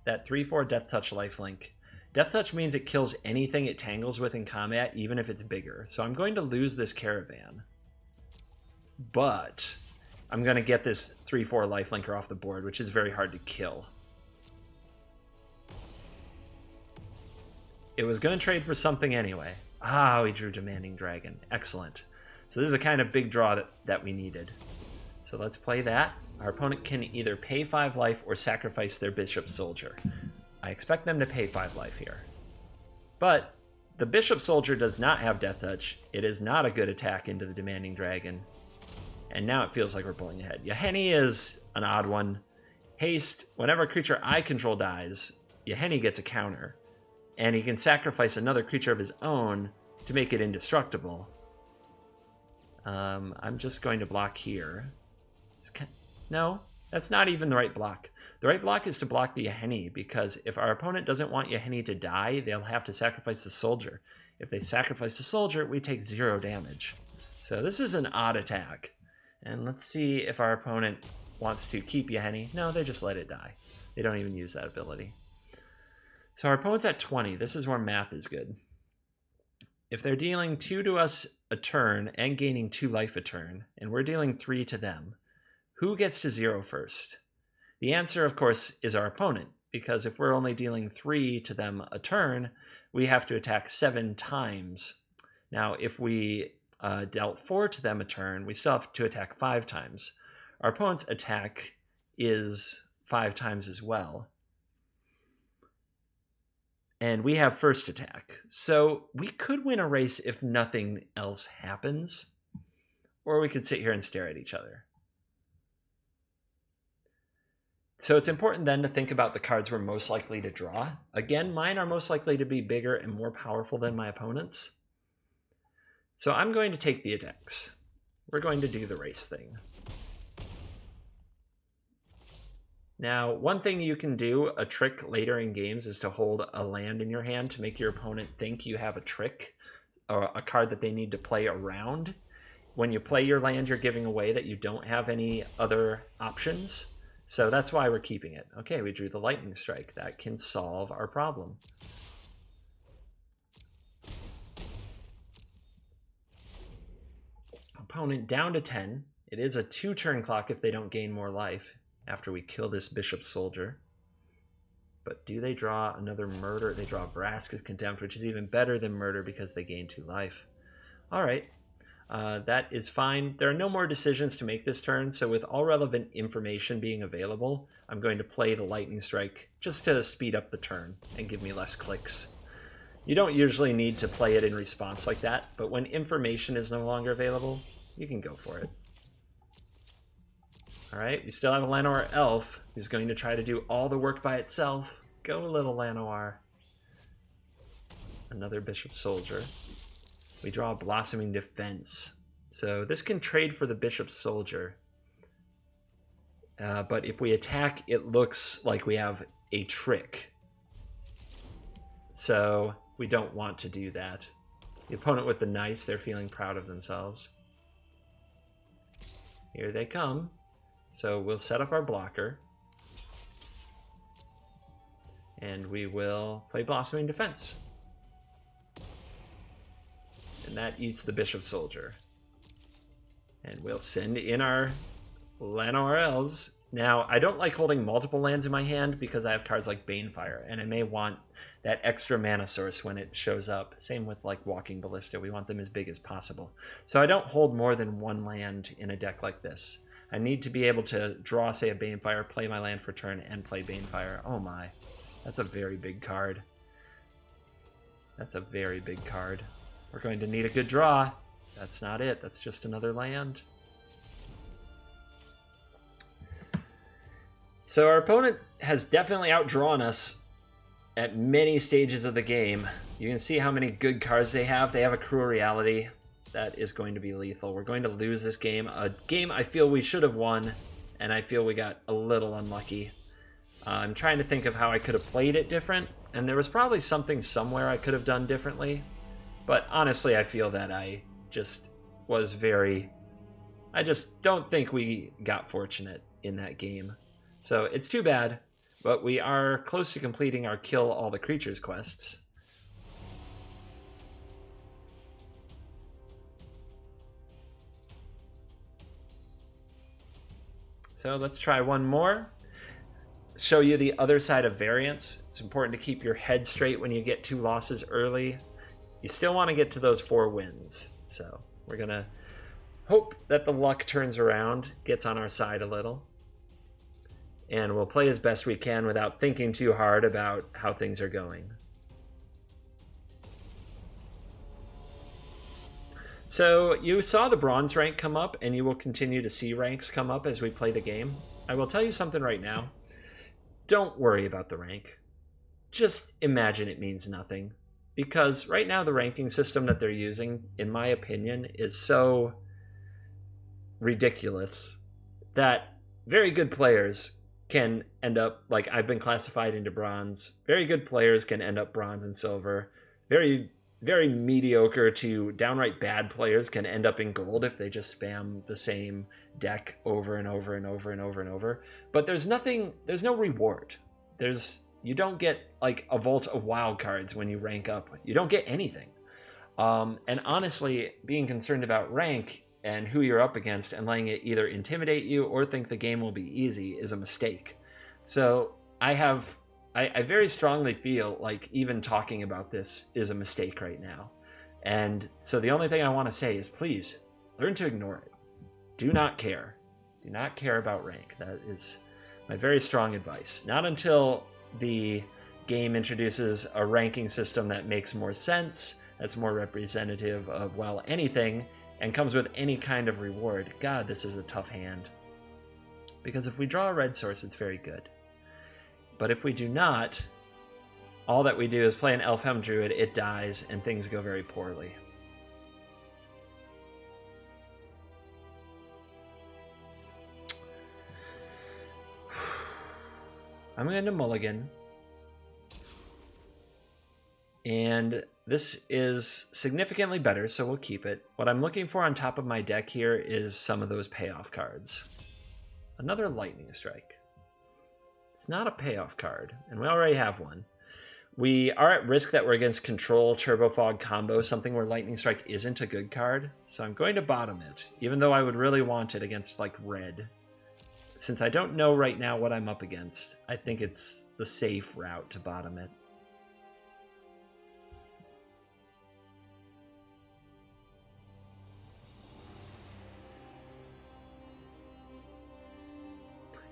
That 3/4 Death Touch lifelink. Death Touch means it kills anything it tangles with in combat, even if it's bigger. So I'm going to lose this Caravan. But I'm going to get this 3/4 lifelinker off the board, which is very hard to kill. It was going to trade for something anyway. Ah, we drew Demanding Dragon. Excellent. So this is a kind of big draw that we needed. So let's play that. Our opponent can either pay 5 life or sacrifice their Bishop Soldier. I expect them to pay 5 life here. But the Bishop Soldier does not have Death Touch. It is not a good attack into the Demanding Dragon. And now it feels like we're pulling ahead. Yahenni is an odd one. Haste, whenever a creature I control dies, Yahenni gets a counter. And he can sacrifice another creature of his own to make it indestructible. I'm just going to block here. No, that's not even the right block. The right block is to block the Yahenni, because if our opponent doesn't want Yahenni to die, they'll have to sacrifice the soldier. If they sacrifice the soldier, we take 0 damage. So this is an odd attack. And let's see if our opponent wants to keep Yahenni. No, they just let it die. They don't even use that ability. So our opponent's at 20. This is where math is good. If they're dealing 2 to us a turn and gaining 2 life a turn, and we're dealing 3 to them, who gets to 0 first? The answer, of course, is our opponent, because if we're only dealing 3 to them a turn, we have to attack 7 times. Now, if we dealt 4 to them a turn, we still have to attack 5 times. Our opponent's attack is 5 times as well. And we have first attack. So we could win a race if nothing else happens. Or we could sit here and stare at each other. So it's important then to think about the cards we're most likely to draw. Again, mine are most likely to be bigger and more powerful than my opponent's. So I'm going to take the attacks. We're going to do the race thing. Now, one thing you can do, a trick later in games, is to hold a land in your hand to make your opponent think you have a trick or a card that they need to play around. When you play your land, you're giving away that you don't have any other options. So that's why we're keeping it. Okay, we drew the Lightning Strike. That can solve our problem. Opponent down to 10. It is a 2-turn clock if they don't gain more life after we kill this Bishop Soldier. But do they draw another Murder? They draw Vraska's Contempt, which is even better than Murder because they gain 2 life. All right, that is fine. There are no more decisions to make this turn, so with all relevant information being available, I'm going to play the Lightning Strike just to speed up the turn and give me less clicks. You don't usually need to play it in response like that, but when information is no longer available, you can go for it. All right, we still have a Llanowar Elf who's going to try to do all the work by itself. Go, little Llanowar. Another Bishop Soldier. We draw a Blossoming Defense. So this can trade for the Bishop Soldier. But if we attack, it looks like we have a trick. So we don't want to do that. The opponent with the Nice, they're feeling proud of themselves. Here they come. So we'll set up our blocker. And we will play Blossoming Defense. And that eats the Bishop Soldier. And we'll send in our Llanowar Elves. Now, I don't like holding multiple lands in my hand because I have cards like Banefire, and I may want that extra mana source when it shows up. Same with like Walking Ballista. We want them as big as possible. So I don't hold more than 1 land in a deck like this. I need to be able to draw, say, a Banefire, play my land for turn, and play Banefire. Oh my. That's a very big card. That's a very big card. We're going to need a good draw. That's not it. That's just another land. So our opponent has definitely outdrawn us at many stages of the game. You can see how many good cards they have. They have a Cruel Reality. That is going to be lethal. We're going to lose this game. A game I feel we should have won, and I feel we got a little unlucky. I'm trying to think of how I could have played it different, and there was probably something somewhere I could have done differently. But honestly, I feel that I just was I just don't think we got fortunate in that game. So it's too bad, but we are close to completing our Kill All the Creatures quests. So let's try one more. Show you the other side of variance. It's important to keep your head straight when you get 2 losses early. You still want to get to those 4 wins. So we're going to hope that the luck turns around, gets on our side a little. And we'll play as best we can without thinking too hard about how things are going. So you saw the bronze rank come up, and you will continue to see ranks come up as we play the game. I will tell you something right now. Don't worry about the rank. Just imagine it means nothing. Because right now the ranking system that they're using, in my opinion, is so ridiculous that very good players can end up, like I've been classified into bronze. Very good players can end up bronze and silver. Very mediocre to downright bad players can end up in gold if they just spam the same deck over and over and over and over and over. But there's no reward. You don't get like a vault of wild cards when you rank up. You don't get anything. And honestly, being concerned about rank and who you're up against and letting it either intimidate you or think the game will be easy is a mistake. So I very strongly feel like even talking about this is a mistake right now. And so the only thing I want to say is please learn to ignore it. Do not care. Do not care about rank. That is my very strong advice. Not until the game introduces a ranking system that makes more sense, that's more representative of, well, anything, and comes with any kind of reward. God, this is a tough hand. Because if we draw a red source, it's very good. But if we do not, all that we do is play an Elfhame Druid, it dies, and things go very poorly. I'm going to mulligan. And this is significantly better, so we'll keep it. What I'm looking for on top of my deck here is some of those payoff cards. Another Lightning Strike. It's not a payoff card, and we already have one. We are at risk that we're against Control, Turbo Fog combo, something where Lightning Strike isn't a good card. So I'm going to bottom it, even though I would really want it against, like, red. Since I don't know right now what I'm up against, I think it's the safe route to bottom it.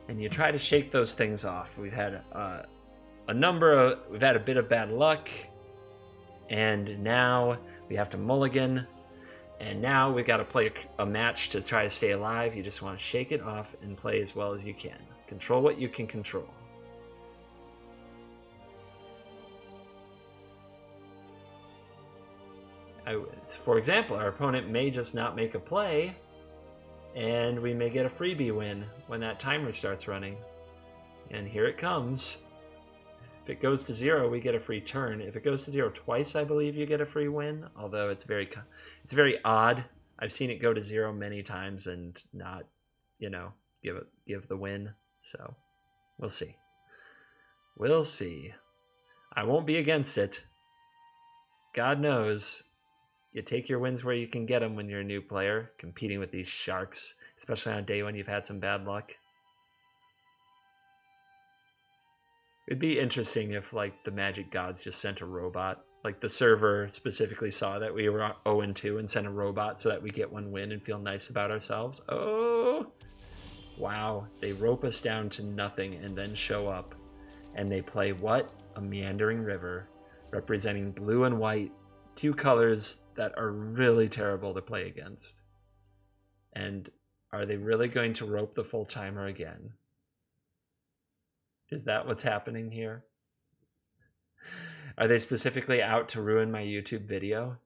And you try to shake those things off. We've had we've had a bit of bad luck, and now we have to mulligan, and now we've got to play a match to try to stay alive. You just want to shake it off and play as well as you can. Control what you can control. For example, our opponent may just not make a play, and we may get a freebie win when that timer starts running. And here it comes. If it goes to 0, we get a free turn. If it goes to 0 twice, I believe you get a free win. Although it's very odd. I've seen it go to 0 many times and not, give the win. So we'll see. We'll see. I won't be against it. God knows. You take your wins where you can get them when you're a new player, competing with these sharks, especially on a day when you've had some bad luck. It'd be interesting if, like, the Magic Gods just sent a robot. Like, the server specifically saw that we were 0-2 and sent a robot so that we get one win and feel nice about ourselves. Oh! Wow. They rope us down to nothing and then show up. And they play what? A meandering river, representing blue and white, 2 colors that are really terrible to play against. And are they really going to rope the full timer again? Is that what's happening here? Are they specifically out to ruin my YouTube video?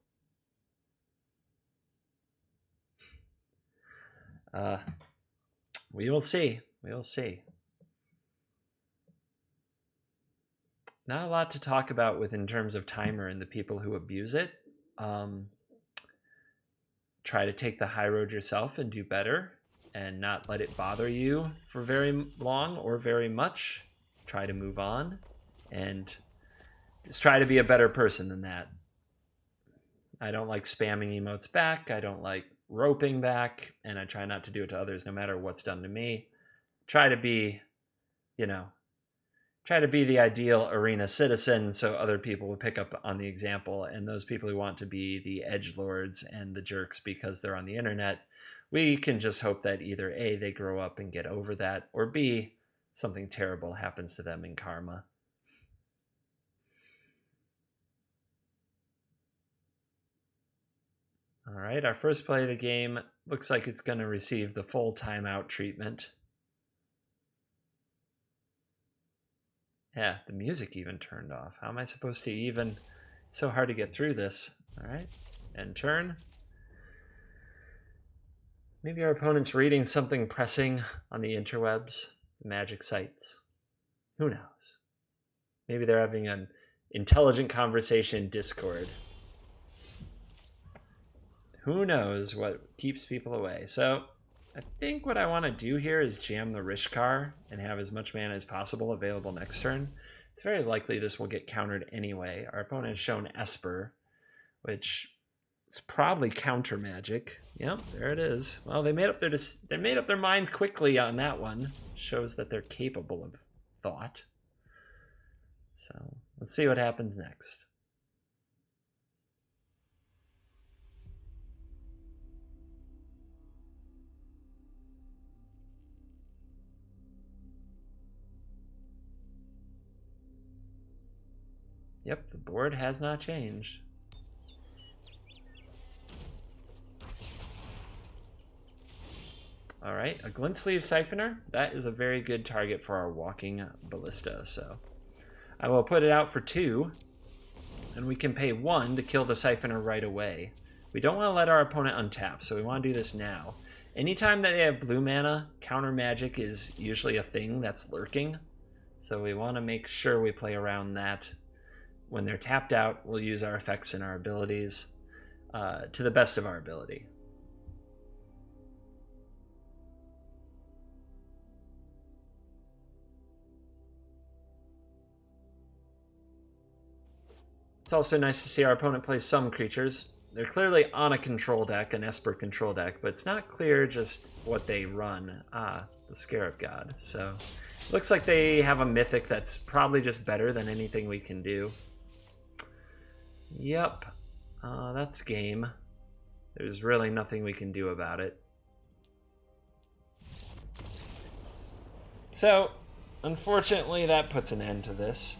We will see. We will see. Not a lot to talk about in terms of timer and the people who abuse it. Try to take the high road yourself and do better and not let it bother you for very long or very much. Try to move on and just try to be a better person than that. I don't like spamming emotes back. I don't like roping back, and I try not to do it to others no matter what's done to me. try to be, try to be the ideal arena citizen so other people will pick up on the example. And those people who want to be the edgelords and the jerks because they're on the internet, we can just hope that either A, they grow up and get over that, or B, something terrible happens to them in karma. All right, our first play of the game looks like it's going to receive the full timeout treatment. Yeah, the music even turned off. How am I supposed to even... It's so hard to get through this. All right, end turn. Maybe our opponent's reading something pressing on the interwebs, the magic sites. Who knows? Maybe they're having an intelligent conversation in Discord. Who knows what keeps people away? So I think what I want to do here is jam the Rishkar and have as much mana as possible available next turn. It's very likely this will get countered anyway. Our opponent has shown Esper, which is probably counter magic. Yep, there it is. Well, they made up their minds quickly on that one. Shows that they're capable of thought. So let's see what happens next. Yep, the board has not changed. All right, a Glint Sleeve Siphoner. That is a very good target for our Walking Ballista. So I will put it out for 2, and we can pay 1 to kill the Siphoner right away. We don't want to let our opponent untap, so we want to do this now. Anytime that they have blue mana, counter magic is usually a thing that's lurking. So we want to make sure we play around that. When they're tapped out, we'll use our effects and our abilities to the best of our ability. It's also nice to see our opponent play some creatures. They're clearly on a control deck, an Esper control deck, but it's not clear just what they run. Ah, the Scarab God. So looks like they have a mythic that's probably just better than anything we can do. Yep, that's game. There's really nothing we can do about it. So, unfortunately, that puts an end to this.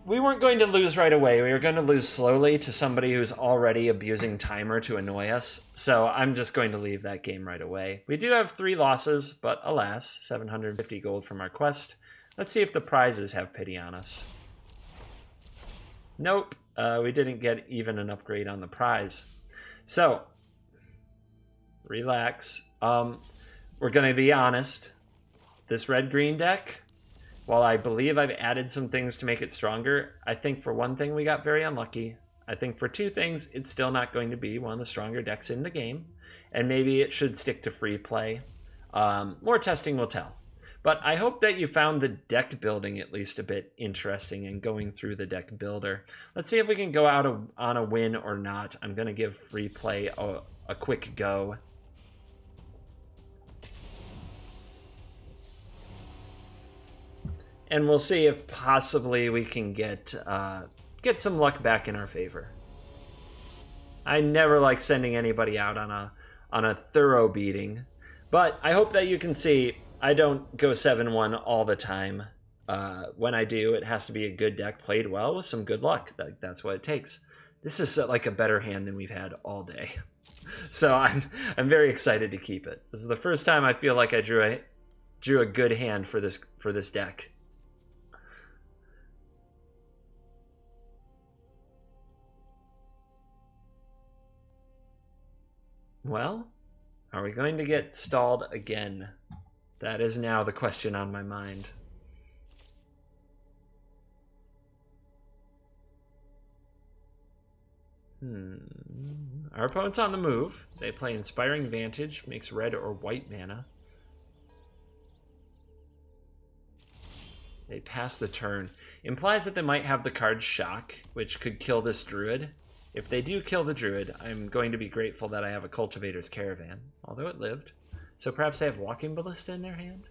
We weren't going to lose right away. We were going to lose slowly to somebody who's already abusing timer to annoy us. So I'm just going to leave that game right away. We do have 3 losses, but alas, 750 gold from our quest. Let's see if the prizes have pity on us. Nope. We didn't get even an upgrade on the prize. So, relax. We're going to be honest. This red-green deck, while I believe I've added some things to make it stronger, I think for one thing we got very unlucky. I think for 2 things, it's still not going to be one of the stronger decks in the game. And maybe it should stick to free play. More testing will tell. But I hope that you found the deck building at least a bit interesting and going through the deck builder. Let's see if we can go out on a win or not. I'm going to give free play a quick go. And we'll see if possibly we can get some luck back in our favor. I never like sending anybody out on a thorough beating. But I hope that you can see I don't go 7-1 all the time. When I do, it has to be a good deck played well with some good luck. That's what it takes. This is like a better hand than we've had all day. So I'm very excited to keep it. This is the first time I feel like I drew a good hand for this deck. Well, are we going to get stalled again? That is now the question on my mind. Our opponent's on the move. They play Inspiring Vantage, makes red or white mana. They pass the turn. Implies that they might have the card Shock, which could kill this Druid. If they do kill the Druid, I'm going to be grateful that I have a Cultivator's Caravan, although it lived. So perhaps they have Walking Ballista in their hand?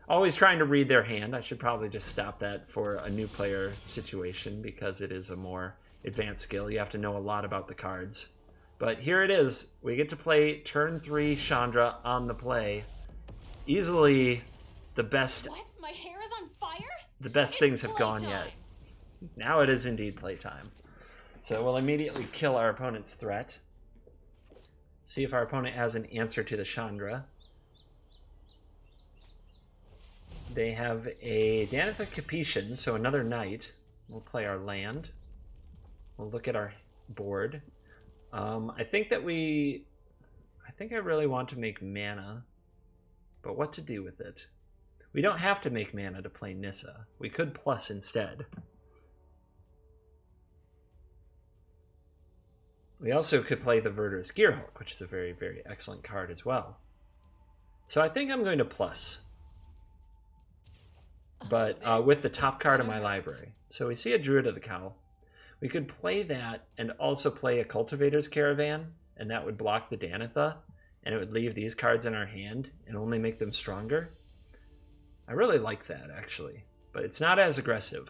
always trying to read their hand. I should probably just stop that for a new player situation because it is a more advanced skill. You have to know a lot about the cards. But here it is. We get to play turn 3 Chandra on the play. Easily the best. What? My hair is on fire? The best It's things have gone playtime. yet. Now it is indeed playtime. So we'll immediately kill our opponent's threat. See if our opponent has an answer to the Chandra. They have a Danitha Capetian, so another knight. We'll play our land. We'll look at our board. I think I really want to make mana, but what to do with it? We don't have to make mana to play Nissa. We could plus instead. We also could play the Verdurous Gearhulk, which is a very, very excellent card as well. So I think I'm going to plus. But with the top card of my library. So we see a Druid of the Cowl. We could play that and also play a Cultivator's Caravan, and that would block the Danitha, and it would leave these cards in our hand and only make them stronger. I really like that, actually, but it's not as aggressive.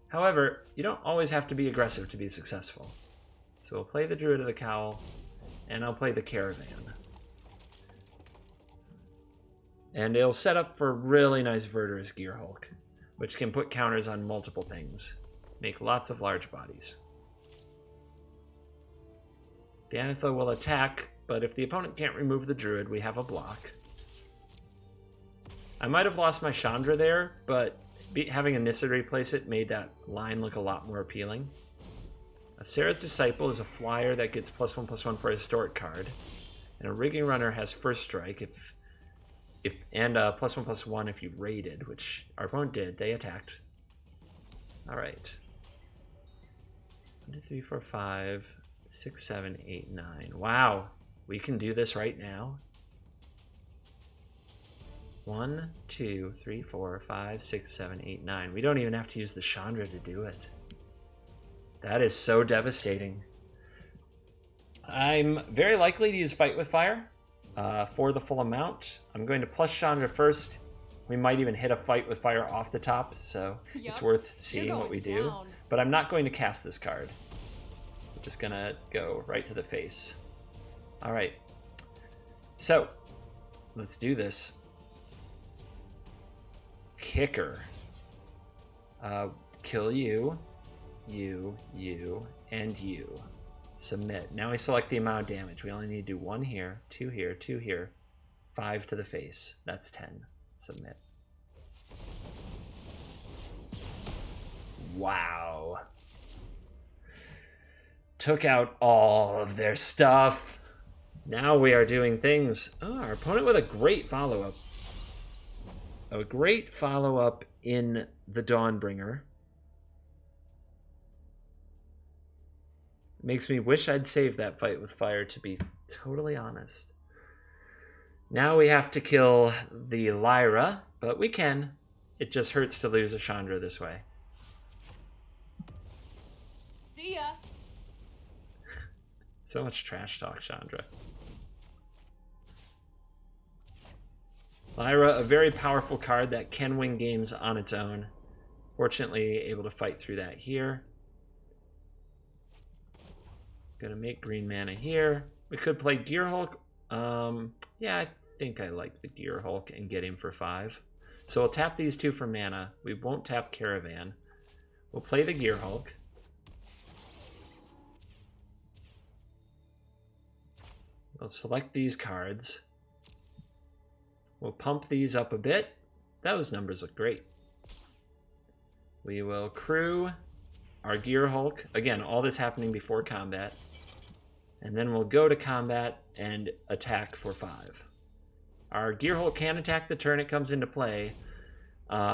However, you don't always have to be aggressive to be successful. So we'll play the Druid of the Cowl, and I'll play the Caravan. And it'll set up for really nice Verdurous Gearhulk, which can put counters on multiple things. Make lots of large bodies. Danitha will attack, but if the opponent can't remove the Druid, we have a block. I might have lost my Chandra there, but having a Nissa replace it made that line look a lot more appealing. A Sarah's Disciple is a flyer that gets +1/+1 for a historic card. And a Rigging Runner has first strike and +1/+1 if you raided, which our opponent did. They attacked. Alright. 1, 2, 3, 4, 5, 6, 7, 8, 9. Wow. We can do this right now. 1, 2, 3, 4, 5, 6, 7, 8, 9. We don't even have to use the Chandra to do it. That is so devastating. I'm very likely to use Fight with Fire for the full amount. I'm going to plus Chandra first. We might even hit a Fight with Fire off the top, so it's worth seeing what we do. But I'm not going to cast this card. I'm just going to go right to the face. All right. So, let's do this. Kicker. Kill you, and you. Submit. Now we select the amount of damage. We only need to do 1 here, 2 here, 2 here, 5 to the face. That's 10. Submit. Wow. Took out all of their stuff. Now we are doing things. Oh, our opponent with a great follow-up. A great follow-up in the Dawnbringer. Makes me wish I'd saved that Fight with Fire, to be totally honest. Now we have to kill the Lyra, but we can. It just hurts to lose a Chandra this way. See ya. So much trash talk, Chandra. Lyra, a very powerful card that can win games on its own. Fortunately, able to fight through that here. Gonna make green mana here. We could play Gearhulk. Yeah, I think I like the Gearhulk and get him for 5. So we'll tap these 2 for mana. We won't tap Caravan. We'll play the Gearhulk. We'll select these cards. We'll pump these up a bit. Those numbers look great. We will crew our Gearhulk. Again, all this happening before combat. And then we'll go to combat and attack for 5. Our Gearhulk can attack the turn it comes into play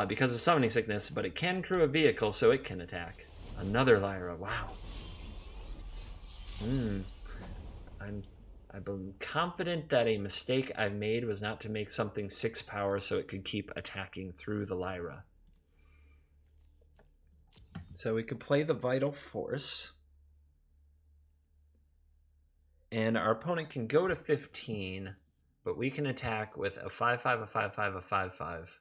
because of summoning sickness, but it can crew a vehicle, so it can attack. Another Lyra, wow. I'm confident that a mistake I've made was not to make something 6 power so it could keep attacking through the Lyra. So we could play the Vital Force. And our opponent can go to 15, but we can attack with a 5/5, a 5/5, a 5/5.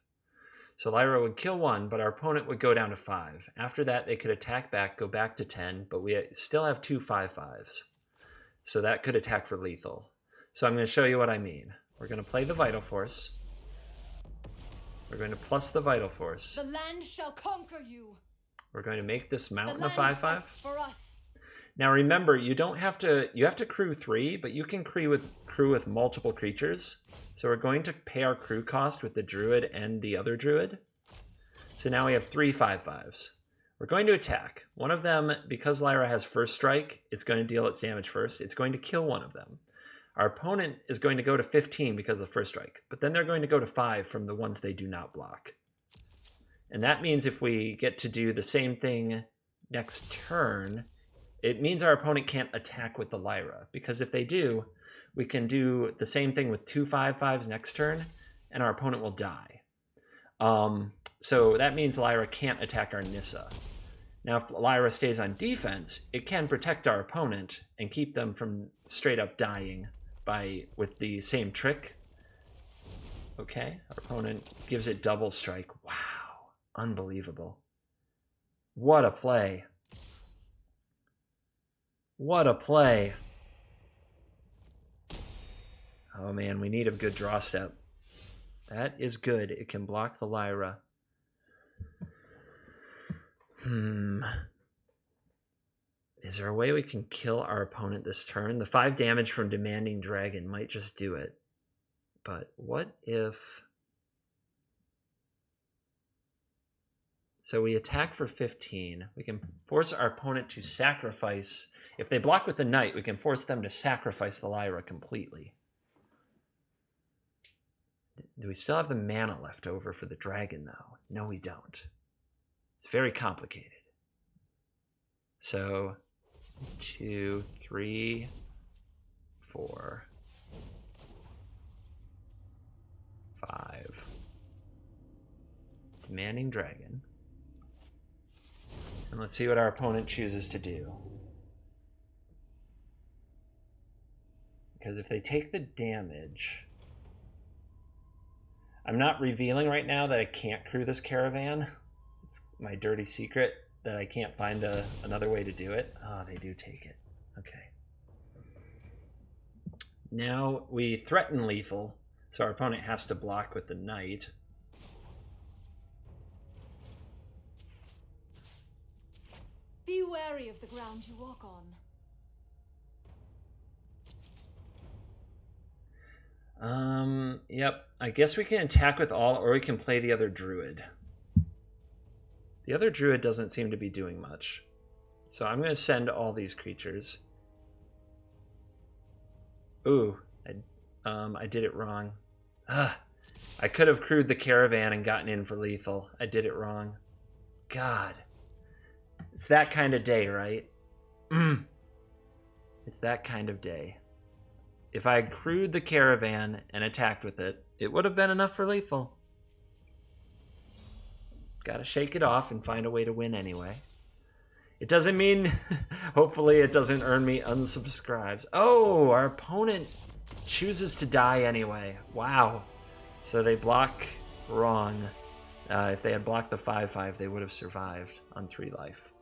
So Lyra would kill one, but our opponent would go down to 5. After that, they could attack back, go back to 10, but we still have 2 5/5s. So that could attack for lethal. So I'm going to show you what I mean. We're going to play the Vital Force. We're going to plus the Vital Force. The land shall conquer you. We're going to make this mountain a The land 5/5. fights for us. Now remember, you have to crew 3, but you can crew with multiple creatures. So we're going to pay our crew cost with the Druid and the other Druid. So now we have 3 5/5s. We're going to attack. One of them, because Lyra has first strike, it's going to deal its damage first. It's going to kill one of them. Our opponent is going to go to 15 because of first strike, but then they're going to go to 5 from the ones they do not block. And that means if we get to do the same thing next turn, it means our opponent can't attack with the Lyra, because if they do, we can do the same thing with 2 5/5s next turn, and our opponent will die. So that means Lyra can't attack our Nissa. Now, if Lyra stays on defense, it can protect our opponent and keep them from straight up dying with the same trick. Okay, our opponent gives it double strike. Wow, unbelievable. What a play. What a play. Oh man, we need a good draw step. That is good. It can block the Lyra. Is there a way we can kill our opponent this turn? The 5 damage from Demanding Dragon might just do it. But what if... So we attack for 15. We can force our opponent to sacrifice... If they block with the Knight, we can force them to sacrifice the Lyra completely. Do we still have the mana left over for the dragon, though? No, we don't. It's very complicated. So, 2, 3, 4, 5. Demanding Dragon. And let's see what our opponent chooses to do. Because if they take the damage... I'm not revealing right now that I can't crew this Caravan. It's my dirty secret that I can't find another way to do it. Oh, they do take it. Okay. Now we threaten lethal, so our opponent has to block with the Knight. Be wary of the ground you walk on. Yep. I guess we can attack with all, or we can play the other Druid. The other Druid doesn't seem to be doing much. So I'm going to send all these creatures. Ooh, I did it wrong. I could have crewed the Caravan and gotten in for lethal. I did it wrong. God. It's that kind of day, right? It's that kind of day. If I had crewed the Caravan and attacked with it, it would have been enough for lethal. Gotta shake it off and find a way to win anyway. It doesn't mean... hopefully it doesn't earn me unsubscribes. Oh, our opponent chooses to die anyway. Wow. So they block wrong. If they had blocked the 5/5, they would have survived on 3 life.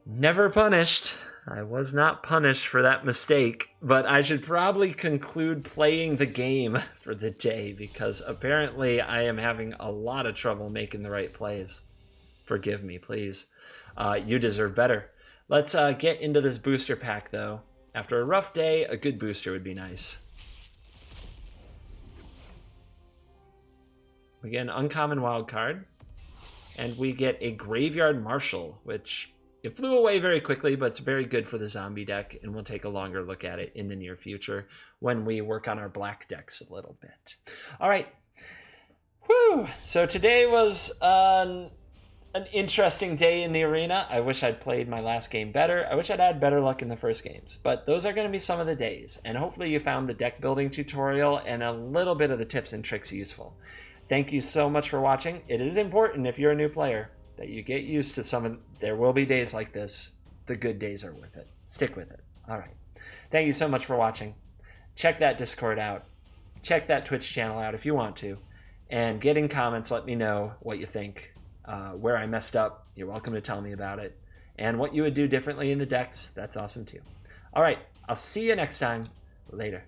Never punished. I was not punished for that mistake, but I should probably conclude playing the game for the day because apparently I am having a lot of trouble making the right plays. Forgive me, please. You deserve better. Let's get into this booster pack, though. After a rough day, a good booster would be nice. We get an uncommon wild card, and we get a Graveyard Marshal, which... it flew away very quickly, but it's very good for the zombie deck, and we'll take a longer look at it in the near future when we work on our black decks a little bit. All right. Whew. So today was an interesting day in the arena. I wish I'd played my last game better. I wish I'd had better luck in the first games, but those are going to be some of the days, and hopefully you found the deck building tutorial and a little bit of the tips and tricks useful. Thank you so much for watching. It is important if you're a new player that you get used to some of... there will be days like this. The good days are worth it. Stick with it. All right. Thank you so much for watching. check that Discord out. Check that Twitch channel out if you want to. And get in comments, let me know what you think. Where I messed up, you're welcome to tell me about it. And what you would do differently in the decks, that's awesome too. All right, I'll see you next time. Later.